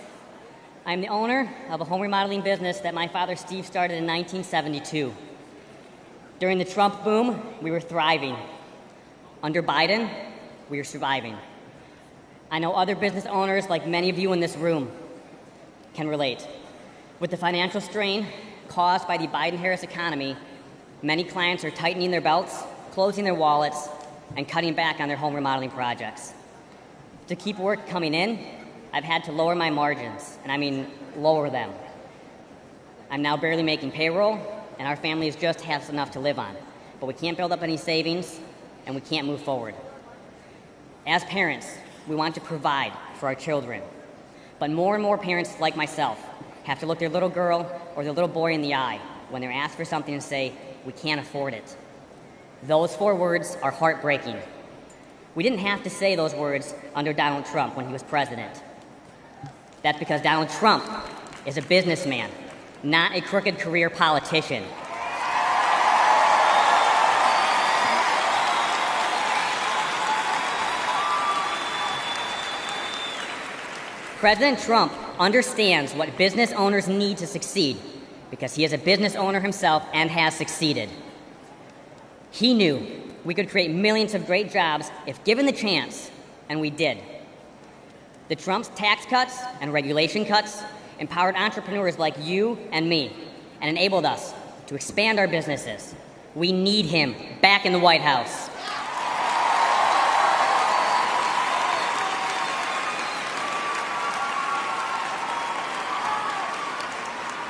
I'm the owner of a home remodeling business that my father Steve started in 1972. During the Trump boom, we were thriving. Under Biden, we are surviving. I know other business owners, like many of you in this room, can relate. With the financial strain caused by the Biden-Harris economy, many clients are tightening their belts, closing their wallets, and cutting back on their home remodeling projects. To keep work coming in, I've had to lower my margins, and I mean lower them. I'm now barely making payroll, and our families just have enough to live on. But we can't build up any savings, and we can't move forward. As parents, we want to provide for our children. But more and more parents like myself have to look their little girl or their little boy in the eye when they're asked for something and say, "We can't afford it." Those 4 words are heartbreaking. We didn't have to say those words under Donald Trump when he was president. That's because Donald Trump is a businessman, not a crooked career politician. President Trump understands what business owners need to succeed because he is a business owner himself and has succeeded. He knew we could create millions of great jobs if given the chance, and we did. The Trump's tax cuts and regulation cuts empowered entrepreneurs like you and me and enabled us to expand our businesses. We need him back in the White House.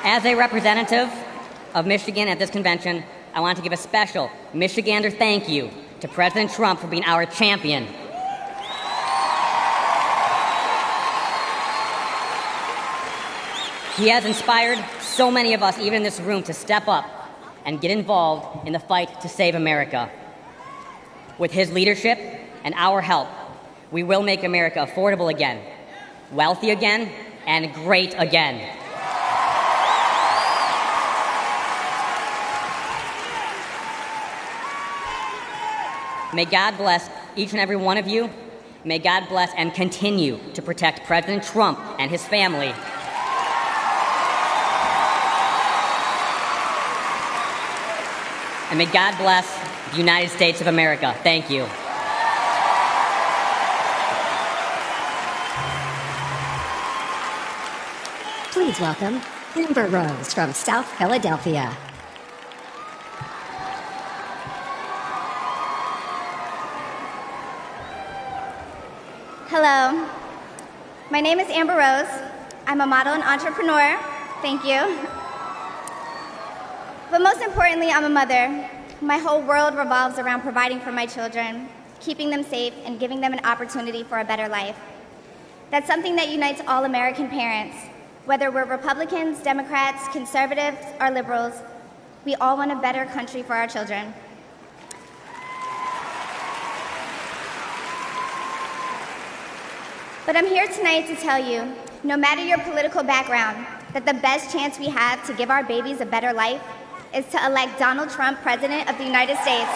As a representative of Michigan at this convention, I want to give a special Michigander thank you to President Trump for being our champion. He has inspired so many of us, even in this room, to step up and get involved in the fight to save America. With his leadership and our help, we will make America affordable again, wealthy again, and great again. May God bless each and every one of you. May God bless and continue to protect President Trump and his family. And may God bless the United States of America. Thank you. Please welcome Amber Rose from South Philadelphia. Hello, my name is Amber Rose. I'm a model and entrepreneur. Thank you. But most importantly, I'm a mother. My whole world revolves around providing for my children, keeping them safe, and giving them an opportunity for a better life. That's something that unites all American parents. Whether we're Republicans, Democrats, conservatives, or liberals, we all want a better country for our children. But I'm here tonight to tell you, no matter your political background, that the best chance we have to give our babies a better life is to elect Donald Trump President of the United States.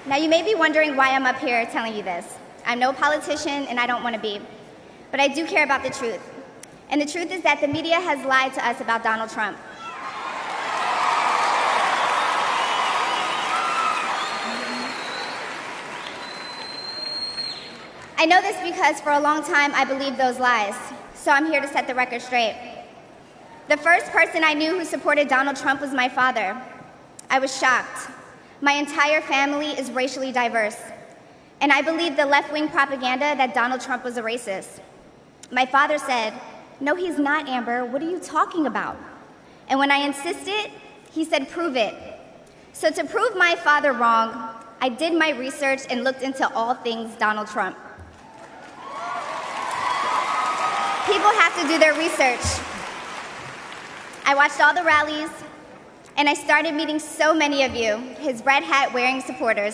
Now you may be wondering why I'm up here telling you this. I'm no politician and I don't want to be, but I do care about the truth. And the truth is that the media has lied to us about Donald Trump. I know this because for a long time I believed those lies, so I'm here to set the record straight. The first person I knew who supported Donald Trump was my father. I was shocked. My entire family is racially diverse. And I believed the left-wing propaganda that Donald Trump was a racist. My father said, "No, he's not, Amber. What are you talking about?" And when I insisted, he said, "Prove it." So to prove my father wrong, I did my research and looked into all things Donald Trump. People have to do their research. I watched all the rallies, and I started meeting so many of you, his red hat wearing supporters.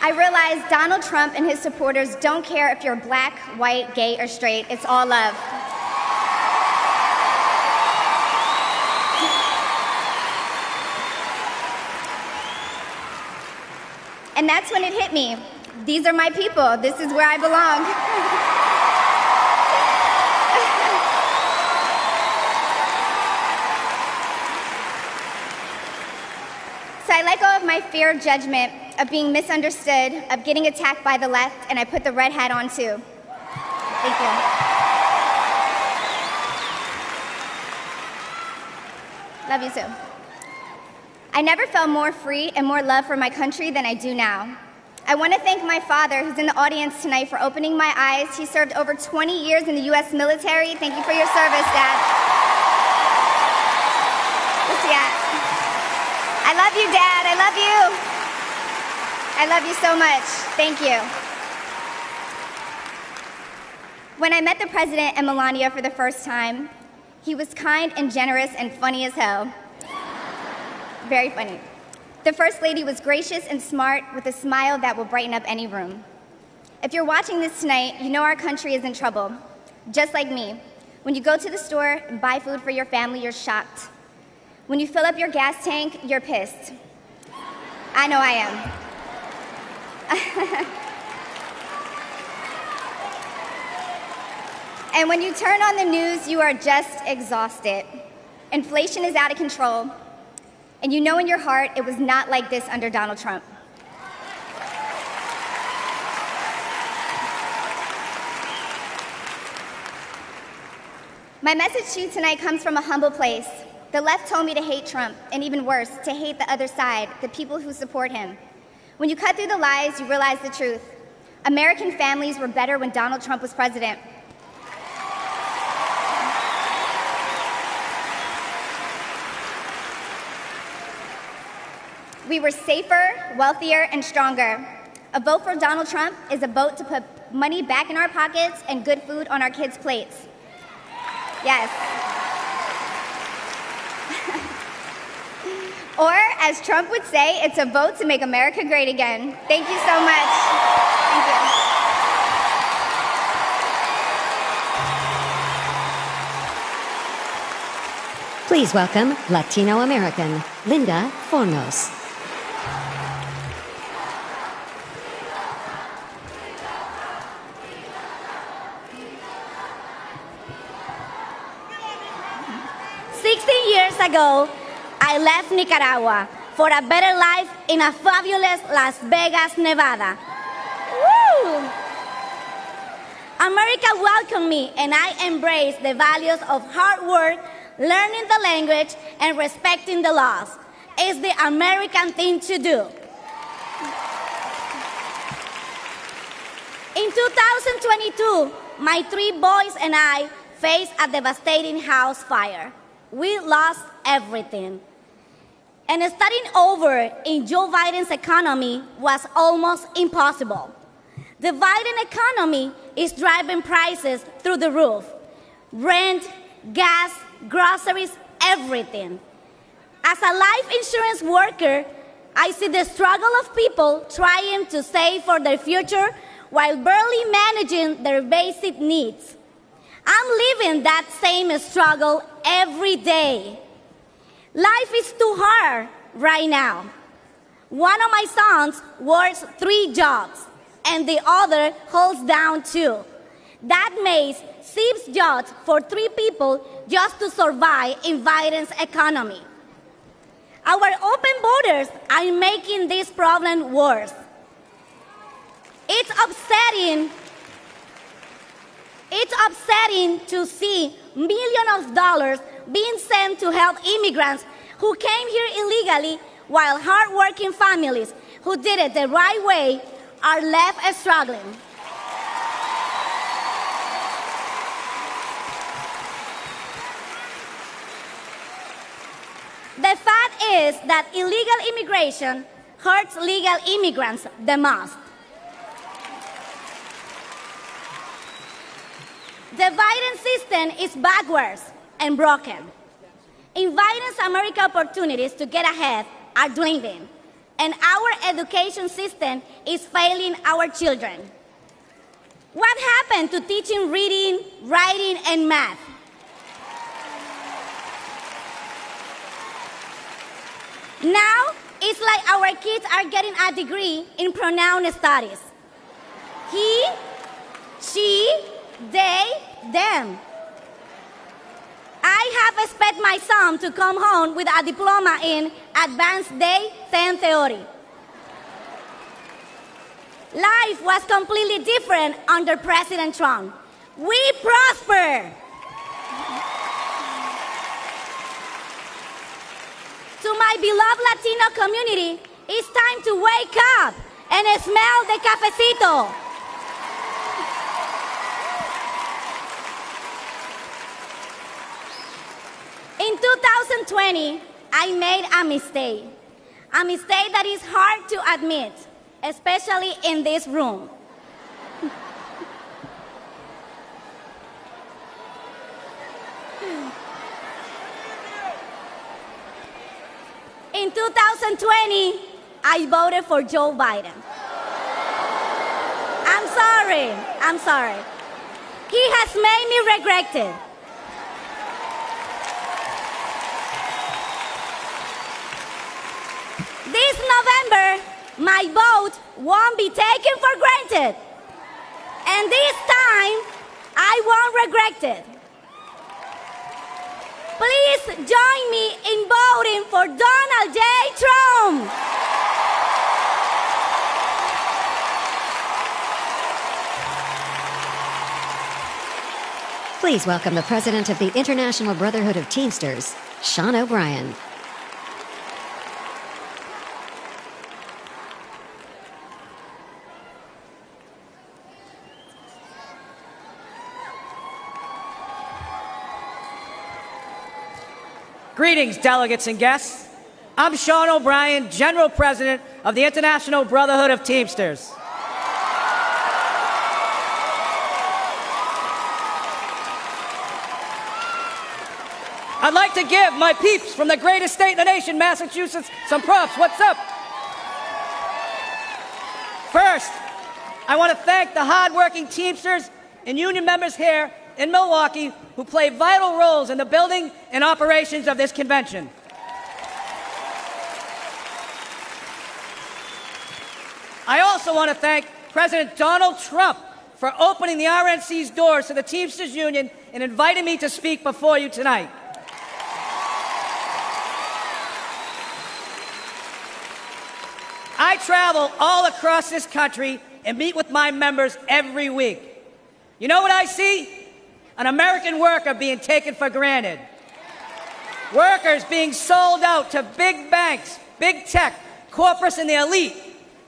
I realized Donald Trump and his supporters don't care if you're black, white, gay, or straight. It's all love. And that's when it hit me. These are my people. This is where I belong. So I let go of my fear of judgment, of being misunderstood, of getting attacked by the left, and I put the red hat on too. Thank you. Love you too. I never felt more free and more love for my country than I do now. I want to thank my father, who's in the audience tonight, for opening my eyes. He served over 20 years in the U.S. military. Thank you for your service, Dad. Where's he at? I love you, Dad. I love you. I love you so much. Thank you. When I met the president and Melania for the first time, he was kind and generous and funny as hell. Very funny. The First Lady was gracious and smart with a smile that will brighten up any room. If you're watching this tonight, you know our country is in trouble. Just like me. When you go to the store and buy food for your family, you're shocked. When you fill up your gas tank, you're pissed. I know I am. And when you turn on the news, you are just exhausted. Inflation is out of control. And you know in your heart it was not like this under Donald Trump. My message to you tonight comes from a humble place. The left told me to hate Trump, and even worse, to hate the other side, the people who support him. When you cut through the lies, you realize the truth. American families were better when Donald Trump was president. We were safer, wealthier, and stronger. A vote for Donald Trump is a vote to put money back in our pockets and good food on our kids' plates. Yes. Or, as Trump would say, it's a vote to make America great again. Thank you so much. Thank you. Please welcome Latino American Linda Fornos. Years ago, I left Nicaragua for a better life in a fabulous Las Vegas, Nevada. Woo! America welcomed me, and I embraced the values of hard work, learning the language, and respecting the laws. It's the American thing to do. In 2022, my 3 boys and I faced a devastating house fire. We lost everything. And starting over in Joe Biden's economy was almost impossible. The Biden economy is driving prices through the roof. Rent, gas, groceries, everything. As a life insurance worker, I see the struggle of people trying to save for their future while barely managing their basic needs. I'm living that same struggle every day. Life is too hard right now. One of my sons works 3 jobs, and the other holds down 2. That makes 6 jobs for 3 people just to survive in Biden's economy. Our open borders are making this problem worse. It's upsetting to see millions of dollars being sent to help immigrants who came here illegally, while hardworking families who did it the right way are left struggling. The fact is that illegal immigration hurts legal immigrants the most. The Biden system is backwards and broken. Inviting American opportunities to get ahead are dwindling, and our education system is failing our children. What happened to teaching reading, writing, and math? Now, it's like our kids are getting a degree in pronoun studies. He, she, they, them. I have expected my son to come home with a diploma in Advanced Day 10 Theory. Life was completely different under President Trump. We prosper. To my beloved Latino community, it's time to wake up and smell the cafecito. In 2020, I made a mistake that is hard to admit, especially in this room. In 2020, I voted for Joe Biden. I'm sorry. He has made me regret it. This November, my vote won't be taken for granted. And this time, I won't regret it. Please join me in voting for Donald J. Trump. Please welcome the President of the International Brotherhood of Teamsters, Sean O'Brien. Greetings, delegates and guests. I'm Sean O'Brien, General President of the International Brotherhood of Teamsters. I'd like to give my peeps from the greatest state in the nation, Massachusetts, some props. What's up? First, I want to thank the hardworking Teamsters and union members here in Milwaukee who play vital roles in the building and operations of this convention. I also want to thank President Donald Trump for opening the RNC's doors to the Teamsters Union and inviting me to speak before you tonight. I travel all across this country and meet with my members every week. You know what I see? An American worker being taken for granted. Workers being sold out to big banks, big tech, corporates, and the elite.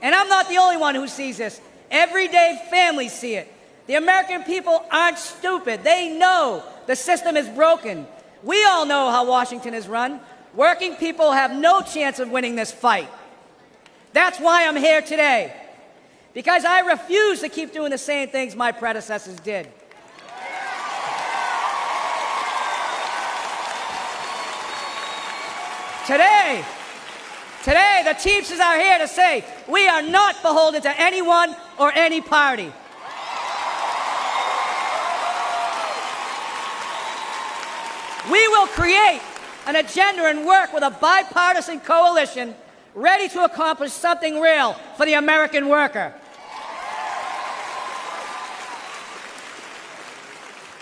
And I'm not the only one who sees this. Everyday families see it. The American people aren't stupid. They know the system is broken. We all know how Washington is run. Working people have no chance of winning this fight. That's why I'm here today. Because I refuse to keep doing the same things my predecessors did. Today, the Teamsters are here to say we are not beholden to anyone or any party. We will create an agenda and work with a bipartisan coalition ready to accomplish something real for the American worker.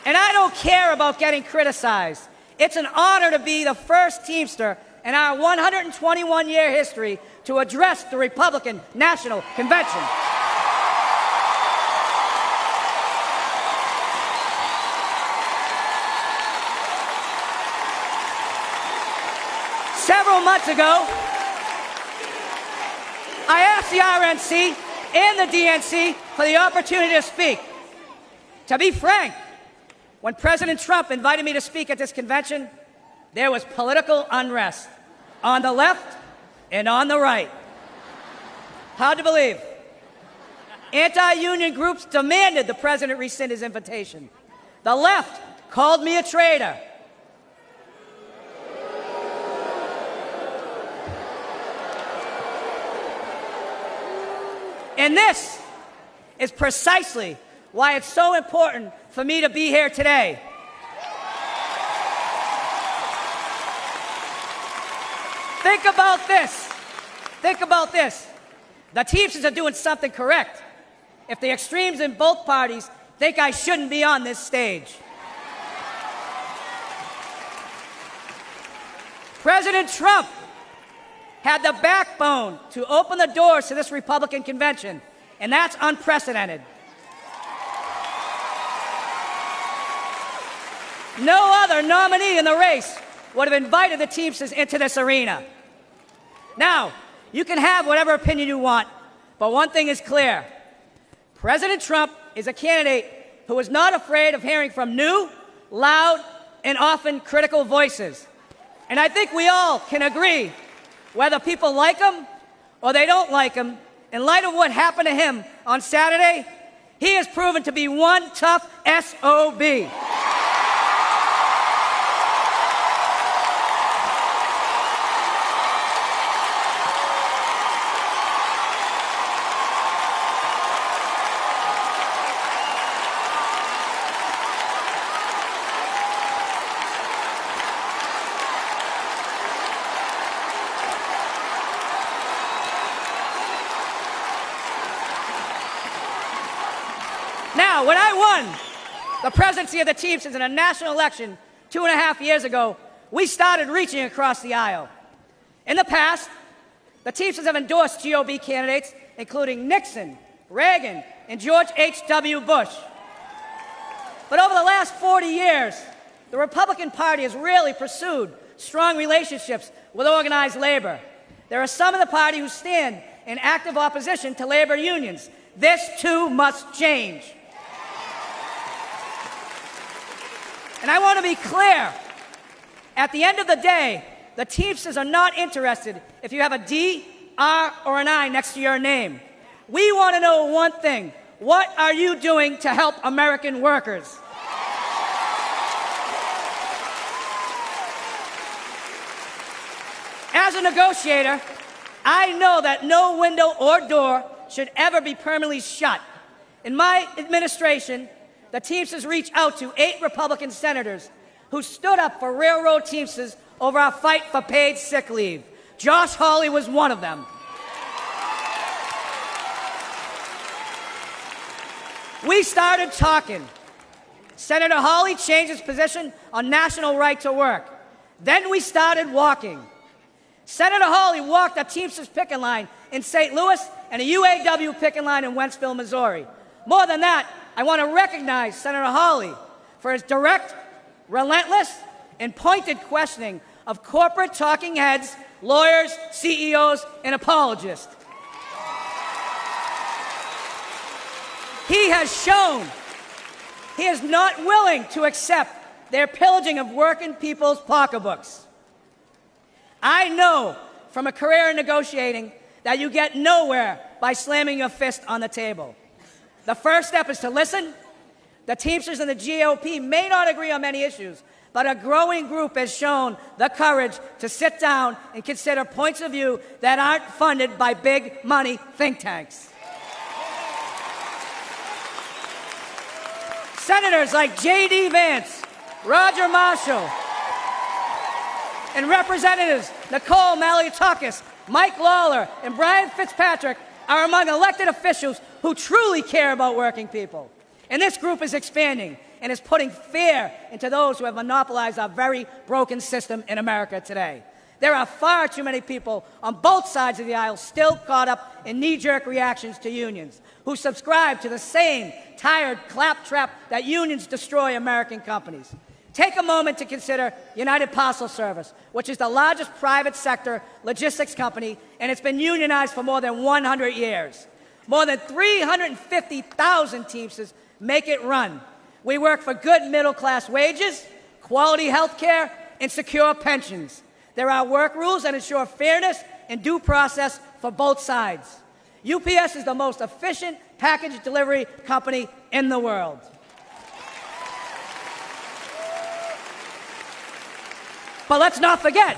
And I don't care about getting criticized. It's an honor to be the first Teamster in our 121-year history to address the Republican National Convention. couple months ago, I asked the RNC and the DNC for the opportunity to speak. To be frank, when President Trump invited me to speak at this convention, there was political unrest on the left and on the right. Hard to believe. Anti-union groups demanded the president rescind his invitation. The left called me a traitor. And this is precisely why it's so important for me to be here today. Think about this. Think about this. The Teamsters are doing something correct if the extremes in both parties think I shouldn't be on this stage. President Trump had the backbone to open the doors to this Republican convention, and that's unprecedented. No other nominee in the race would have invited the Teamsters into this arena. Now, you can have whatever opinion you want, but one thing is clear. President Trump is a candidate who is not afraid of hearing from new, loud, and often critical voices. And I think we all can agree, whether people like him or they don't like him, in light of what happened to him on Saturday, he has proven to be one tough SOB. Now, when I won the presidency of the Teamsters in a national election 2.5 years ago, we started reaching across the aisle. In the past, the Teamsters have endorsed GOP candidates, including Nixon, Reagan, and George H.W. Bush. But over the last 40 years, the Republican Party has really pursued strong relationships with organized labor. There are some in the party who stand in active opposition to labor unions. This, too, must change. And I want to be clear. At the end of the day, the Teamsters are not interested if you have a D, R, or an I next to your name. We want to know one thing. What are you doing to help American workers? As a negotiator, I know that no window or door should ever be permanently shut. In my administration, the Teamsters reached out to 8 Republican senators who stood up for railroad Teamsters over our fight for paid sick leave. Josh Hawley was one of them. We started talking. Senator Hawley changed his position on national right to work. Then we started walking. Senator Hawley walked a Teamsters picket line in St. Louis and a UAW picket line in Wentzville, Missouri. More than that, I want to recognize Senator Hawley for his direct, relentless, and pointed questioning of corporate talking heads, lawyers, CEOs, and apologists. He has shown he is not willing to accept their pillaging of working people's pocketbooks. I know from a career in negotiating that you get nowhere by slamming your fist on the table. The first step is to listen. The Teamsters and the GOP may not agree on many issues, but a growing group has shown the courage to sit down and consider points of view that aren't funded by big money think tanks. Senators like J.D. Vance, Roger Marshall, and Representatives Nicole Malliotakis, Mike Lawler, and Brian Fitzpatrick are among elected officials who truly care about working people. And this group is expanding and is putting fear into those who have monopolized our very broken system in America today. There are far too many people on both sides of the aisle still caught up in knee-jerk reactions to unions, who subscribe to the same tired claptrap that unions destroy American companies. Take a moment to consider United Parcel Service, which is the largest private sector logistics company, and it's been unionized for more than 100 years. More than 350,000 Teamsters make it run. We work for good middle-class wages, quality health care, and secure pensions. There are work rules that ensure fairness and due process for both sides. UPS is the most efficient package delivery company in the world. But let's not forget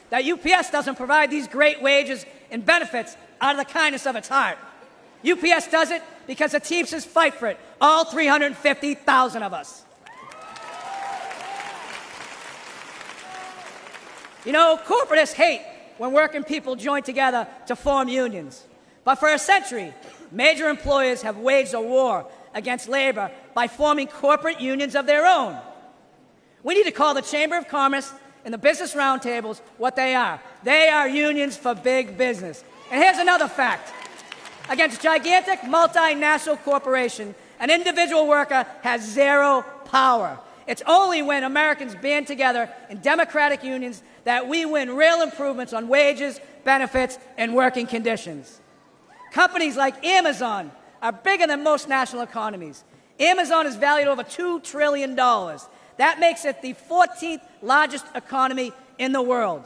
that UPS doesn't provide these great wages and benefits out of the kindness of its heart. UPS does it because the Teamsters fight for it, all 350,000 of us. You know, corporatists hate when working people join together to form unions. But for a century, major employers have waged a war against labor by forming corporate unions of their own. We need to call the Chamber of Commerce and the business roundtables what they are. They are unions for big business. And here's another fact. Against gigantic multinational corporation, an individual worker has zero power. It's only when Americans band together in democratic unions that we win real improvements on wages, benefits, and working conditions. Companies like Amazon are bigger than most national economies. Amazon is valued over $2 trillion. That makes it the 14th largest economy in the world.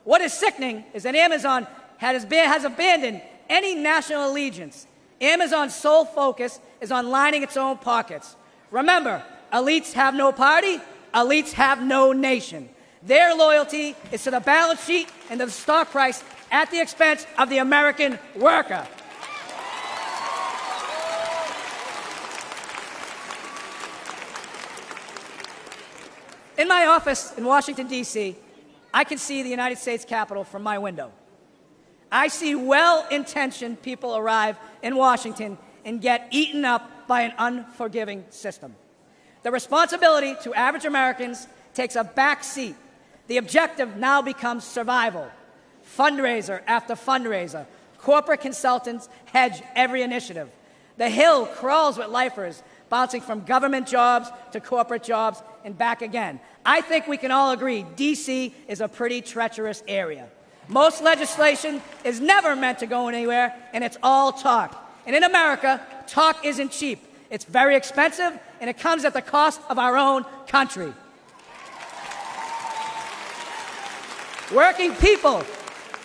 What is sickening is that Amazon has abandoned any national allegiance. Amazon's sole focus is on lining its own pockets. Remember, elites have no party, elites have no nation. Their loyalty is to the balance sheet and to the stock price at the expense of the American worker. In my office in Washington, D.C., I can see the United States Capitol from my window. I see well-intentioned people arrive in Washington and get eaten up by an unforgiving system. The responsibility to average Americans takes a back seat. The objective now becomes survival. Fundraiser after fundraiser, corporate consultants hedge every initiative. The Hill crawls with lifers, bouncing from government jobs to corporate jobs and back again. I think we can all agree D.C. is a pretty treacherous area. Most legislation is never meant to go anywhere, and it's all talk. And in America, talk isn't cheap. It's very expensive, and it comes at the cost of our own country. Working people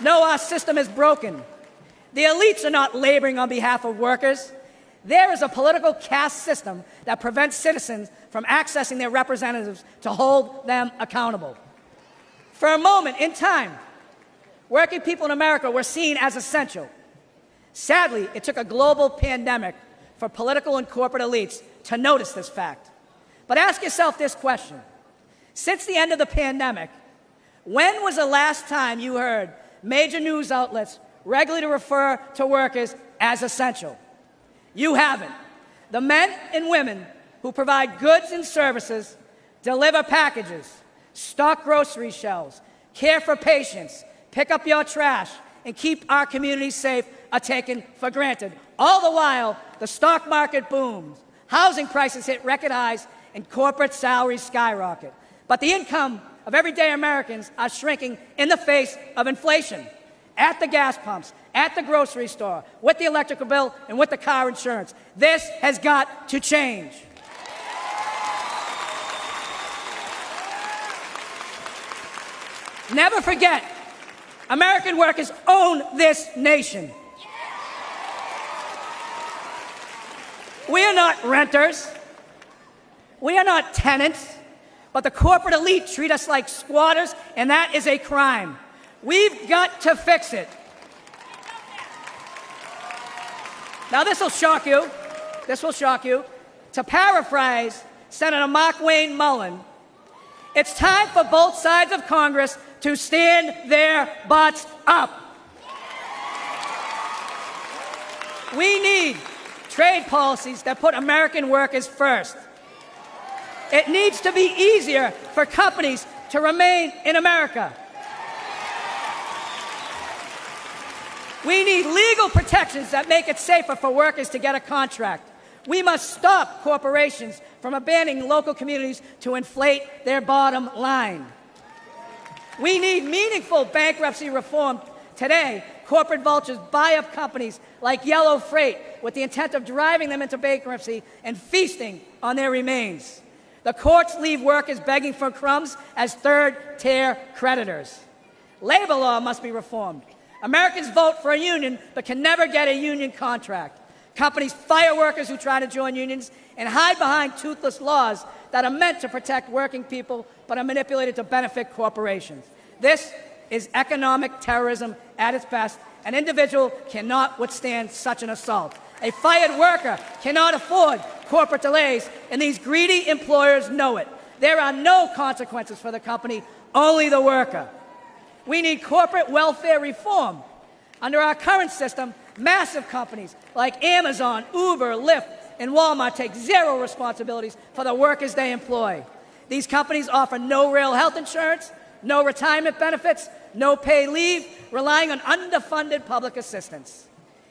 know our system is broken. The elites are not laboring on behalf of workers. There is a political caste system that prevents citizens from accessing their representatives to hold them accountable. For a moment in time, working people in America were seen as essential. Sadly, it took a global pandemic for political and corporate elites to notice this fact. But ask yourself this question. Since the end of the pandemic, when was the last time you heard major news outlets regularly refer to workers as essential? You haven't. The men and women who provide goods and services, deliver packages, stock grocery shelves, care for patients, pick up your trash, and keep our communities safe are taken for granted. All the while, the stock market booms, housing prices hit record highs, and corporate salaries skyrocket. But the income of everyday Americans are shrinking in the face of inflation. At the gas pumps, at the grocery store, with the electrical bill, and with the car insurance. This has got to change. Never forget, American workers own this nation. We are not renters. We are not tenants. But the corporate elite treat us like squatters, and that is a crime. We've got to fix it. Now, this will shock you. This will shock you. To paraphrase Senator Mark Wayne Mullen, it's time for both sides of Congress to stand their butts up. We need trade policies that put American workers first. It needs to be easier for companies to remain in America. We need legal protections that make it safer for workers to get a contract. We must stop corporations from abandoning local communities to inflate their bottom line. We need meaningful bankruptcy reform today. Corporate vultures buy up companies like Yellow Freight with the intent of driving them into bankruptcy and feasting on their remains. The courts leave workers begging for crumbs as third-tier creditors. Labor law must be reformed. Americans vote for a union but can never get a union contract. Companies fire workers who try to join unions and hide behind toothless laws that are meant to protect working people but are manipulated to benefit corporations. This is economic terrorism at its best. An individual cannot withstand such an assault. A fired worker cannot afford corporate delays, and these greedy employers know it. There are no consequences for the company, only the worker. We need corporate welfare reform. Under our current system, massive companies like Amazon, Uber, Lyft, and Walmart take zero responsibilities for the workers they employ. These companies offer no real health insurance, no retirement benefits, no paid leave, relying on underfunded public assistance.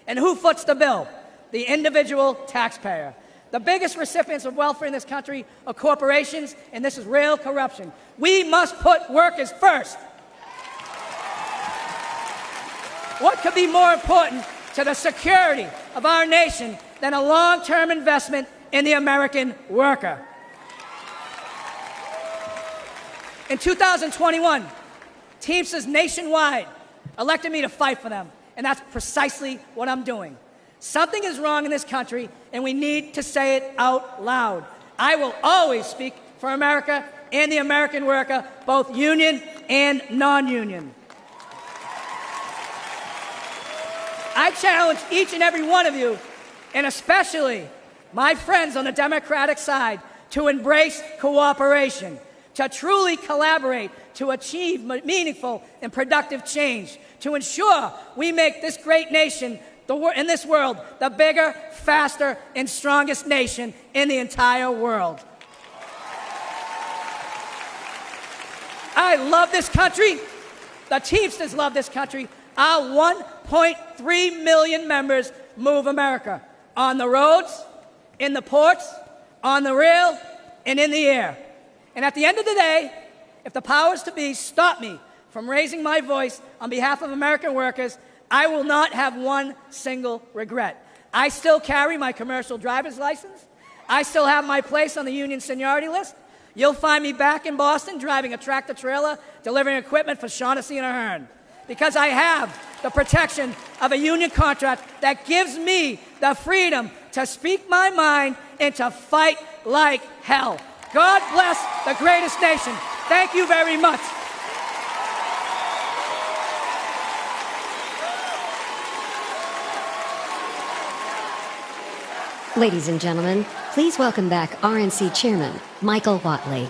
And who foots the bill? The individual taxpayer. The biggest recipients of welfare in this country are corporations, and this is real corruption. We must put workers first. What could be more important to the security of our nation than a long-term investment in the American worker? In 2021, Teamsters nationwide elected me to fight for them, and that's precisely what I'm doing. Something is wrong in this country, and we need to say it out loud. I will always speak for America and the American worker, both union and non-union. I challenge each and every one of you, and especially my friends on the Democratic side, to embrace cooperation, to truly collaborate, to achieve meaningful and productive change, to ensure we make this great nation in this world the bigger, faster, and strongest nation in the entire world. I love this country. The Teamsters love this country. Our 1.3 million members move America on the roads, in the ports, on the rail, and in the air. And at the end of the day, if the powers to be stop me from raising my voice on behalf of American workers, I will not have one single regret. I still carry my commercial driver's license. I still have my place on the union seniority list. You'll find me back in Boston driving a tractor-trailer, delivering equipment for Shaughnessy and Ahern, because I have the protection of a union contract that gives me the freedom to speak my mind and to fight like hell. God bless the greatest nation. Thank you very much. Ladies and gentlemen, please welcome back RNC Chairman Michael Whatley.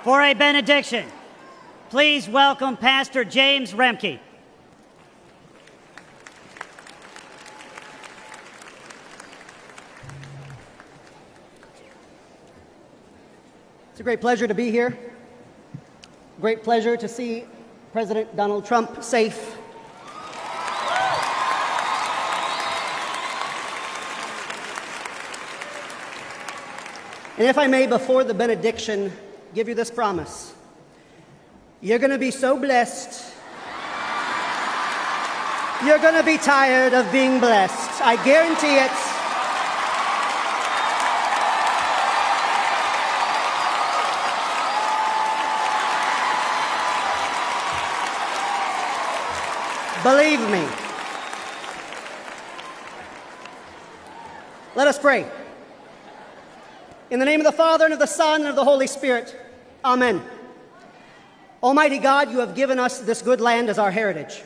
For a benediction, please welcome Pastor James Remke. It's a great pleasure to be here. Great pleasure to see President Donald Trump safe. And if I may, before the benediction, give you this promise. You're going to be so blessed. You're going to be tired of being blessed. I guarantee it. Believe me. Let us pray. In the name of the Father, and of the Son, and of the Holy Spirit. Amen. Almighty God, you have given us this good land as our heritage.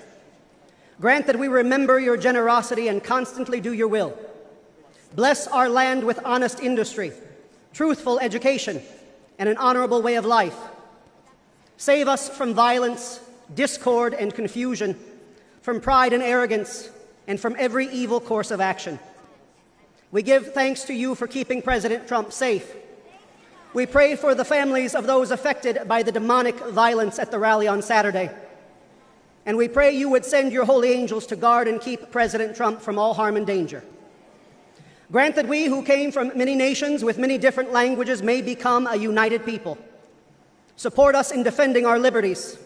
Grant that we remember your generosity and constantly do your will. Bless our land with honest industry, truthful education, and an honorable way of life. Save us from violence, discord, and confusion, from pride and arrogance, and from every evil course of action. We give thanks to you for keeping President Trump safe. We pray for the families of those affected by the demonic violence at the rally on Saturday. And we pray you would send your holy angels to guard and keep President Trump from all harm and danger. Grant that we who came from many nations with many different languages may become a united people. Support us in defending our liberties.